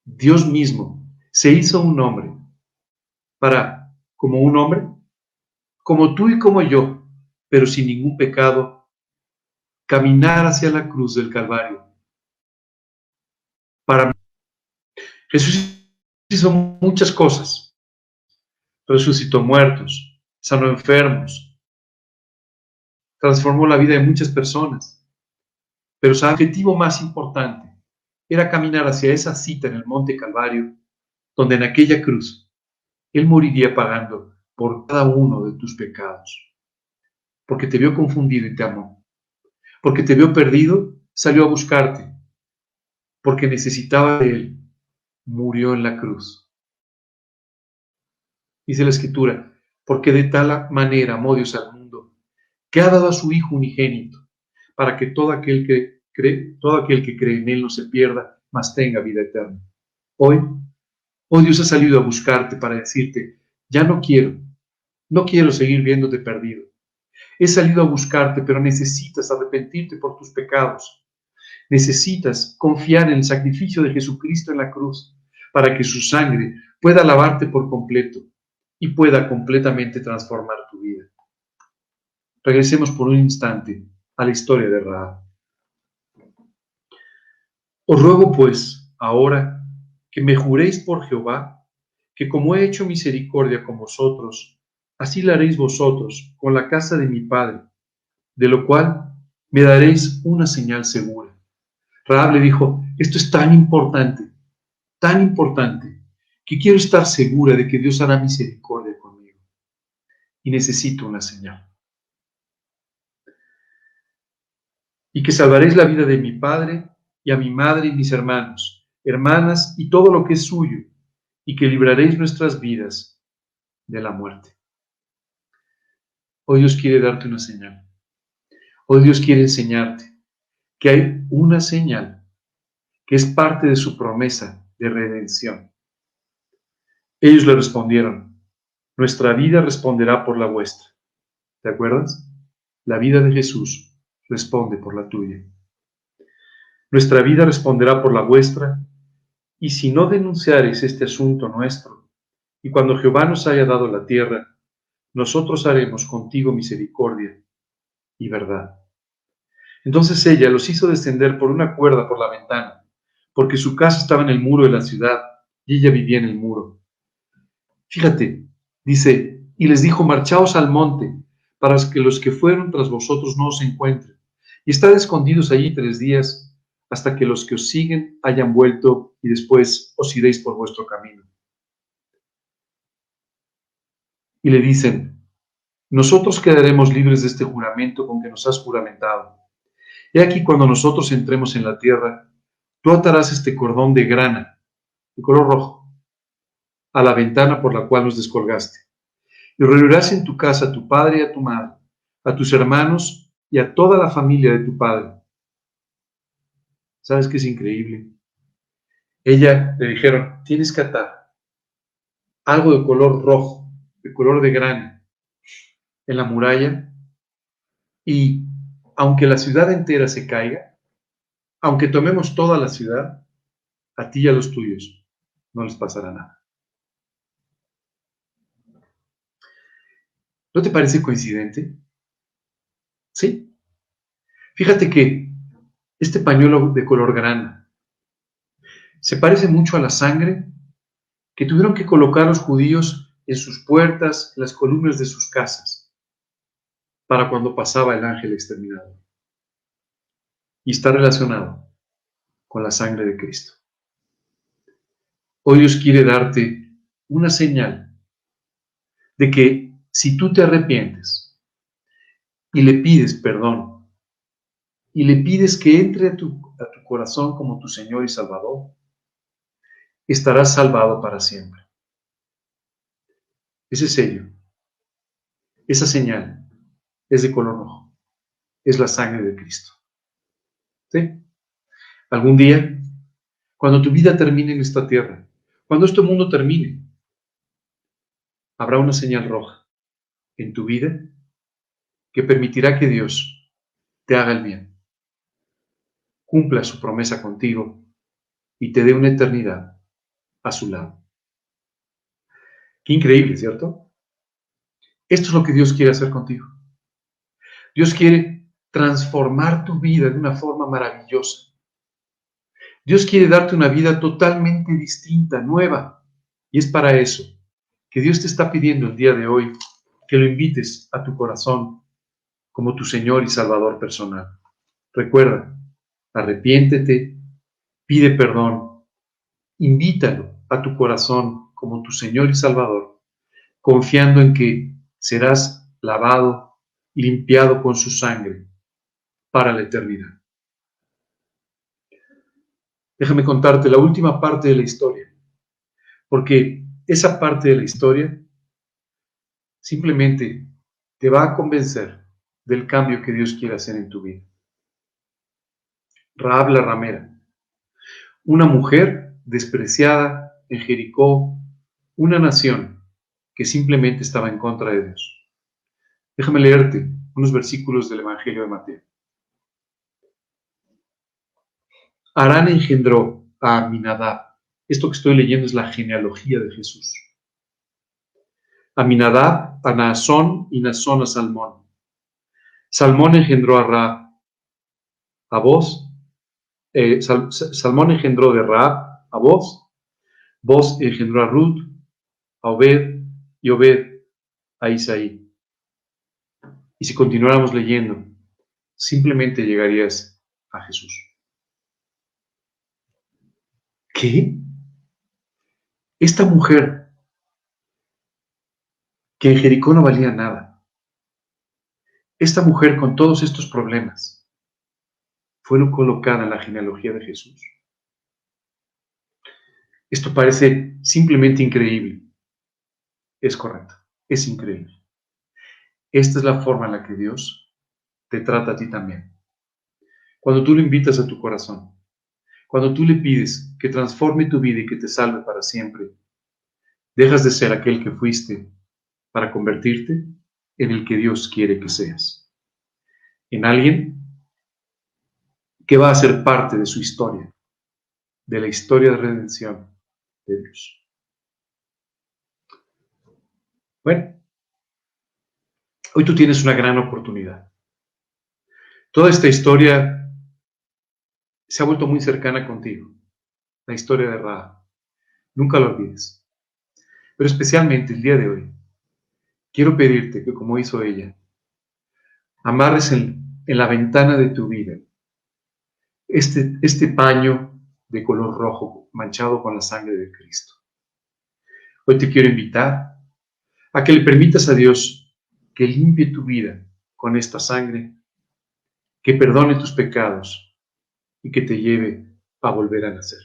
Dios mismo se hizo un hombre para, como un hombre, como tú y como yo, pero sin ningún pecado, caminar hacia la cruz del Calvario. Para Jesús hizo muchas cosas. Resucitó muertos, sanó enfermos, transformó la vida de muchas personas. Pero su objetivo más importante era caminar hacia esa cita en el Monte Calvario, donde en aquella cruz Él moriría pagando por cada uno de tus pecados. Porque te vio confundido y te amó. Porque te vio perdido, salió a buscarte. Porque necesitaba de Él, murió en la cruz. Dice la Escritura, porque de tal manera amó Dios al mundo, que ha dado a su Hijo unigénito, para que todo aquel que cree en Él no se pierda, mas tenga vida eterna. Hoy Dios ha salido a buscarte para decirte, ya no quiero seguir viéndote perdido. He salido a buscarte, pero necesitas arrepentirte por tus pecados. Necesitas confiar en el sacrificio de Jesucristo en la cruz, para que su sangre pueda lavarte por completo y pueda completamente transformar tu vida. Regresemos por un instante a la historia de Rahab. Os ruego pues, ahora, que me juréis por Jehová, que como he hecho misericordia con vosotros, así la haréis vosotros con la casa de mi padre, de lo cual me daréis una señal segura. Rahab le dijo, esto es tan importante, que quiero estar segura de que Dios hará misericordia conmigo y necesito una señal. Y que salvaréis la vida de mi padre y a mi madre y mis hermanos, hermanas y todo lo que es suyo, y que libraréis nuestras vidas de la muerte. Hoy Dios quiere darte una señal. Hoy Dios quiere enseñarte que hay una señal que es parte de su promesa de redención. Ellos le respondieron, nuestra vida responderá por la vuestra. ¿Te acuerdas? La vida de Jesús responde por la tuya. Nuestra vida responderá por la vuestra, y si no denunciareis este asunto nuestro, y cuando Jehová nos haya dado la tierra, nosotros haremos contigo misericordia y verdad. Entonces ella los hizo descender por una cuerda por la ventana, porque su casa estaba en el muro de la ciudad, y ella vivía en el muro. Fíjate, dice, y les dijo, marchaos al monte, para que los que fueron tras vosotros no os encuentren, y estad escondidos allí 3 días, hasta que los que os siguen hayan vuelto, y después os iréis por vuestro camino. Y le dicen, nosotros quedaremos libres de este juramento con que nos has juramentado. He aquí cuando nosotros entremos en la tierra, tú atarás este cordón de grana, de color rojo, a la ventana por la cual nos descolgaste. Y reunirás en tu casa a tu padre y a tu madre, a tus hermanos y a toda la familia de tu padre. ¿Sabes qué es increíble? Ella le dijeron, tienes que atar algo de color rojo, de color de grana, en la muralla, y aunque la ciudad entera se caiga, aunque tomemos toda la ciudad, a ti y a los tuyos no les pasará nada. ¿No te parece coincidente? Sí. Fíjate que este pañuelo de color grana se parece mucho a la sangre que tuvieron que colocar los judíos en sus puertas, en las columnas de sus casas, para cuando pasaba el ángel exterminador. Y está relacionado con la sangre de Cristo. Hoy Dios quiere darte una señal de que si tú te arrepientes y le pides perdón y le pides que entre a tu corazón como tu Señor y Salvador, estarás salvado para siempre. Ese sello, esa señal es de color rojo, es la sangre de Cristo. ¿Sí? Algún día, cuando tu vida termine en esta tierra, cuando este mundo termine, habrá una señal roja en tu vida que permitirá que Dios te haga el bien, cumpla su promesa contigo y te dé una eternidad a su lado. Qué increíble, ¿cierto? Esto es lo que Dios quiere hacer contigo. Dios quiere transformar tu vida de una forma maravillosa. Dios quiere darte una vida totalmente distinta, nueva. Y es para eso que Dios te está pidiendo el día de hoy que lo invites a tu corazón como tu Señor y Salvador personal. Recuerda, arrepiéntete, pide perdón, invítalo a tu corazón como tu Señor y Salvador, confiando en que serás lavado, limpiado con su sangre para la eternidad. Déjame contarte la última parte de la historia, porque esa parte de la historia simplemente te va a convencer del cambio que Dios quiere hacer en tu vida. Rahab la ramera, una mujer despreciada en Jericó, una nación que simplemente estaba en contra de Dios. Déjame leerte unos versículos del Evangelio de Mateo. Harán engendró a Aminadab. Esto que estoy leyendo es la genealogía de Jesús. Aminadab a Naasón y Naasón a Salmón. Salmón engendró a Rahab. A Boz, Salmón engendró de Rahab a Boz. Boz engendró a Ruth, a Obed y Obed a Isaí. Y si continuáramos leyendo, simplemente llegarías a Jesús. ¿Qué? Esta mujer que en Jericó no valía nada, esta mujer con todos estos problemas, fue colocada en la genealogía de Jesús. Esto parece simplemente increíble. Es correcto, es increíble. Esta es la forma en la que Dios te trata a ti también. Cuando tú lo invitas a tu corazón, cuando tú le pides que transforme tu vida y que te salve para siempre, dejas de ser aquel que fuiste para convertirte en el que Dios quiere que seas. En alguien que va a ser parte de su historia, de la historia de redención de Dios. Bueno, hoy tú tienes una gran oportunidad. Toda esta historia se ha vuelto muy cercana contigo, la historia de Rahab. Nunca lo olvides. Pero especialmente el día de hoy, quiero pedirte que, como hizo ella, amarres en la ventana de tu vida este paño de color rojo manchado con la sangre de Cristo. Hoy te quiero invitar a que le permitas a Dios que limpie tu vida con esta sangre, que perdone tus pecados y que te lleve a volver a nacer.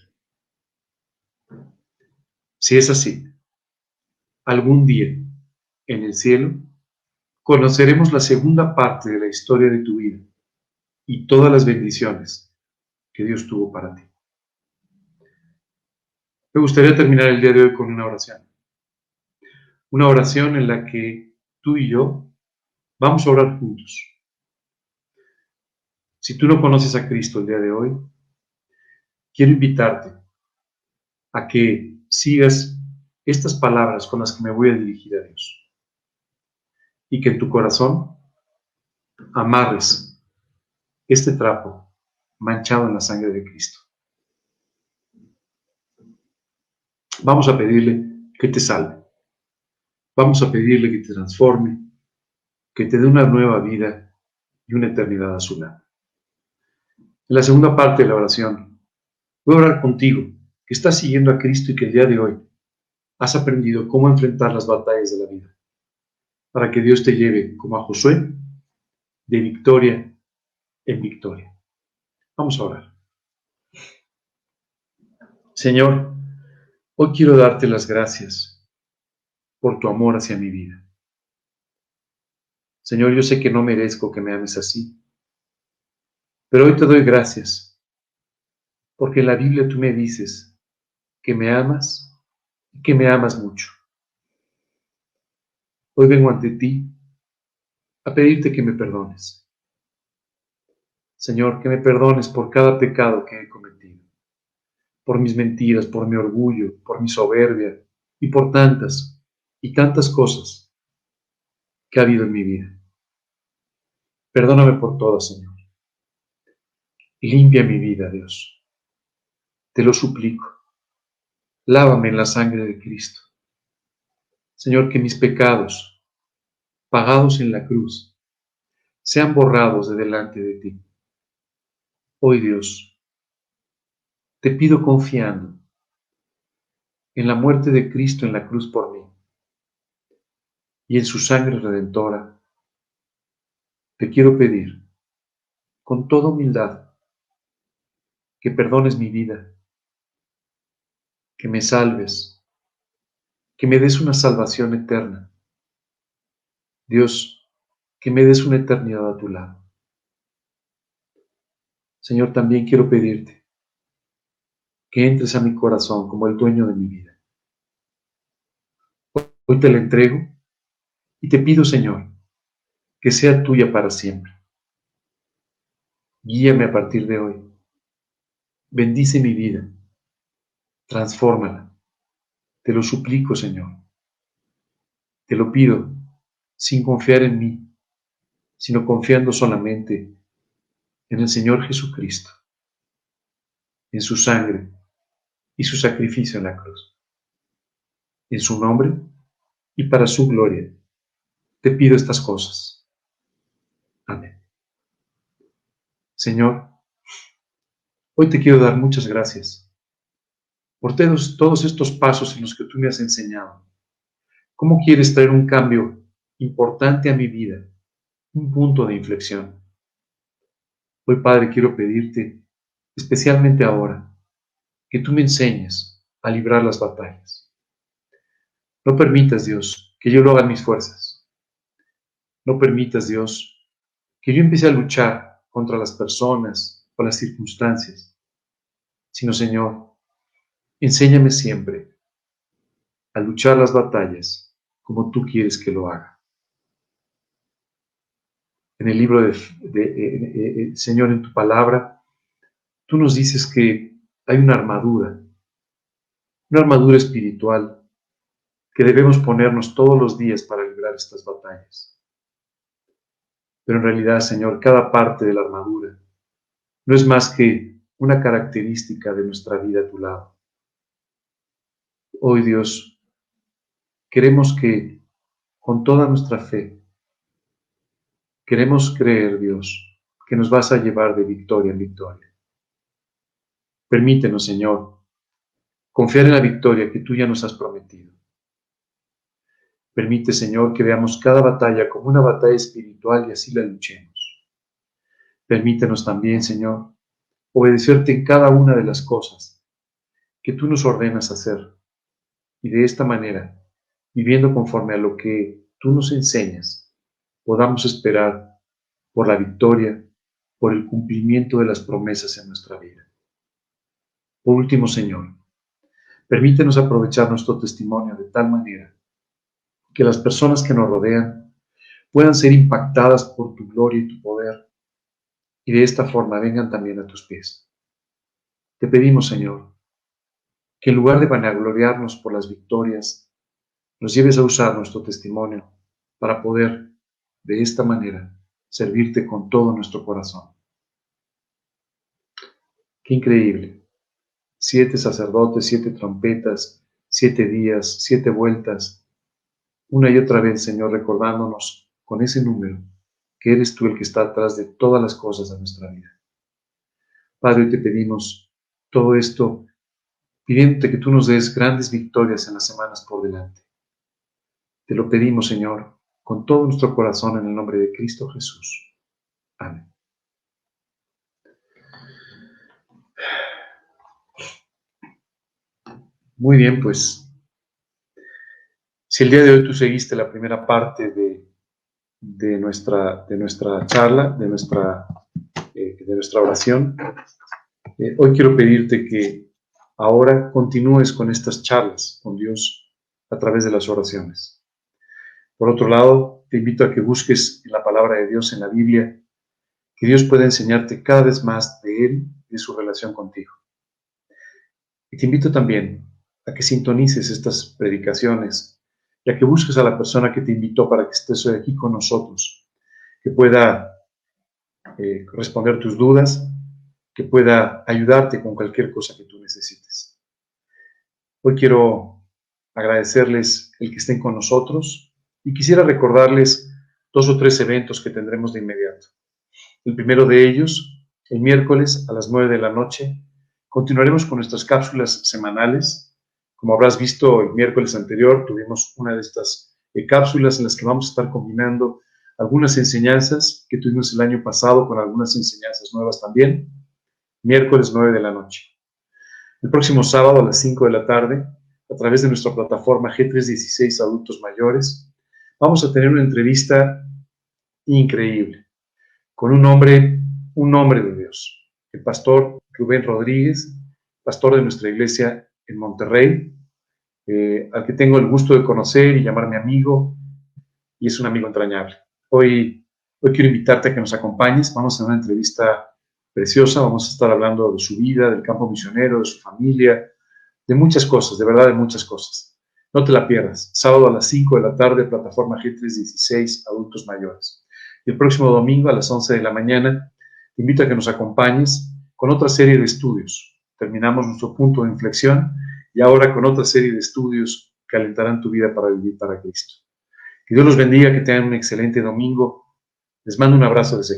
Si es así, algún día en el cielo conoceremos la segunda parte de la historia de tu vida y todas las bendiciones que Dios tuvo para ti. Me gustaría terminar el día de hoy con una oración. Una oración en la que tú y yo vamos a orar juntos. Si tú no conoces a Cristo el día de hoy, quiero invitarte a que sigas estas palabras con las que me voy a dirigir a Dios y que en tu corazón amarres este trapo manchado en la sangre de Cristo. Vamos a pedirle que te salve. Vamos a pedirle que te transforme, que te dé una nueva vida y una eternidad a su lado. En la segunda parte de la oración, voy a orar contigo, que estás siguiendo a Cristo y que el día de hoy has aprendido cómo enfrentar las batallas de la vida, para que Dios te lleve, como a Josué, de victoria en victoria. Vamos a orar. Señor, hoy quiero darte las gracias por tu amor hacia mi vida. Señor, yo sé que no merezco que me ames así, pero hoy te doy gracias, porque en la Biblia tú me dices que me amas y que me amas mucho. Hoy vengo ante ti a pedirte que me perdones. Señor, que me perdones por cada pecado que he cometido, por mis mentiras, por mi orgullo, por mi soberbia y por tantas y tantas cosas que ha habido en mi vida. Perdóname por todo, Señor. Limpia mi vida, Dios. Te lo suplico. Lávame en la sangre de Cristo. Señor, que mis pecados, pagados en la cruz, sean borrados de delante de ti. Hoy, Dios, te pido confiando en la muerte de Cristo en la cruz por mí y en su sangre redentora, te quiero pedir, con toda humildad, que perdones mi vida, que me salves, que me des una salvación eterna. Dios, que me des una eternidad a tu lado. Señor, también quiero pedirte que entres a mi corazón como el dueño de mi vida. Hoy te la entrego y te pido, Señor, que sea tuya para siempre. Guíame a partir de hoy. Bendice mi vida. Transfórmala. Te lo suplico, Señor. Te lo pido sin confiar en mí, sino confiando solamente en el Señor Jesucristo, en su sangre y su sacrificio en la cruz. En su nombre y para su gloria, te pido estas cosas. Amén. Señor, hoy te quiero dar muchas gracias por todos estos pasos en los que tú me has enseñado. ¿Cómo quieres traer un cambio importante a mi vida? Un punto de inflexión. Hoy, Padre, quiero pedirte, especialmente ahora, que tú me enseñes a librar las batallas. No permitas, Dios, que yo lo haga en mis fuerzas. No permitas, Dios, que yo empiece a luchar contra las personas o las circunstancias, sino, Señor, enséñame siempre a luchar las batallas como tú quieres que lo haga. En el libro Señor, en tu palabra, tú nos dices que hay una armadura espiritual que debemos ponernos todos los días para librar estas batallas. Pero en realidad, Señor, cada parte de la armadura no es más que una característica de nuestra vida a tu lado. Hoy, Dios, queremos que con toda nuestra fe, queremos creer, Dios, que nos vas a llevar de victoria en victoria. Permítenos, Señor, confiar en la victoria que tú ya nos has prometido. Permite, Señor, que veamos cada batalla como una batalla espiritual y así la luchemos. Permítenos también, Señor, obedecerte en cada una de las cosas que tú nos ordenas hacer y de esta manera, viviendo conforme a lo que tú nos enseñas, podamos esperar por la victoria, por el cumplimiento de las promesas en nuestra vida. Por último, Señor, permítenos aprovechar nuestro testimonio de tal manera que las personas que nos rodean puedan ser impactadas por tu gloria y tu poder, y de esta forma vengan también a tus pies. Te pedimos, Señor, que en lugar de vanagloriarnos por las victorias, nos lleves a usar nuestro testimonio para poder, de esta manera, servirte con todo nuestro corazón. Qué increíble. 7 sacerdotes, 7 trompetas, 7 días, 7 vueltas, una y otra vez, Señor, recordándonos con ese número que eres tú el que está atrás de todas las cosas de nuestra vida. Padre, hoy te pedimos todo esto, pidiéndote que tú nos des grandes victorias en las semanas por delante. Te lo pedimos, Señor, con todo nuestro corazón en el nombre de Cristo Jesús. Amén. Muy bien, pues, si el día de hoy tú seguiste la primera parte de nuestra charla, de nuestra oración, hoy quiero pedirte que ahora continúes con estas charlas con Dios a través de las oraciones. Por otro lado, te invito a que busques en la palabra de Dios, en la Biblia, que Dios pueda enseñarte cada vez más de Él y de su relación contigo. Y te invito también a que sintonices estas predicaciones y a que busques a la persona que te invitó para que estés hoy aquí con nosotros, que pueda responder tus dudas, que pueda ayudarte con cualquier cosa que tú necesites. Hoy quiero agradecerles el que estén con nosotros y quisiera recordarles 2 o 3 eventos que tendremos de inmediato. El primero de ellos, el miércoles a las 9 de la noche, continuaremos con nuestras cápsulas semanales. Como habrás visto, el miércoles anterior tuvimos una de estas cápsulas en las que vamos a estar combinando algunas enseñanzas que tuvimos el año pasado con algunas enseñanzas nuevas también. Miércoles 9 de la noche. El próximo sábado a las 5 de la tarde, a través de nuestra plataforma G316 Adultos Mayores, vamos a tener una entrevista increíble con un hombre de Dios, el pastor Rubén Rodríguez, pastor de nuestra iglesia en Monterrey, al que tengo el gusto de conocer y llamarme amigo, y es un amigo entrañable. Hoy quiero invitarte a que nos acompañes. Vamos a tener una entrevista preciosa, vamos a estar hablando de su vida, del campo misionero, de su familia, de muchas cosas, de verdad de muchas cosas. No te la pierdas. Sábado a las 5 de la tarde, plataforma G316 Adultos Mayores. Y el próximo domingo a las 11 de la mañana, te invito a que nos acompañes con otra serie de estudios. Terminamos nuestro punto de inflexión y ahora con otra serie de estudios que alentarán tu vida para vivir para Cristo. Que Dios los bendiga, que tengan un excelente domingo. Les mando un abrazo desde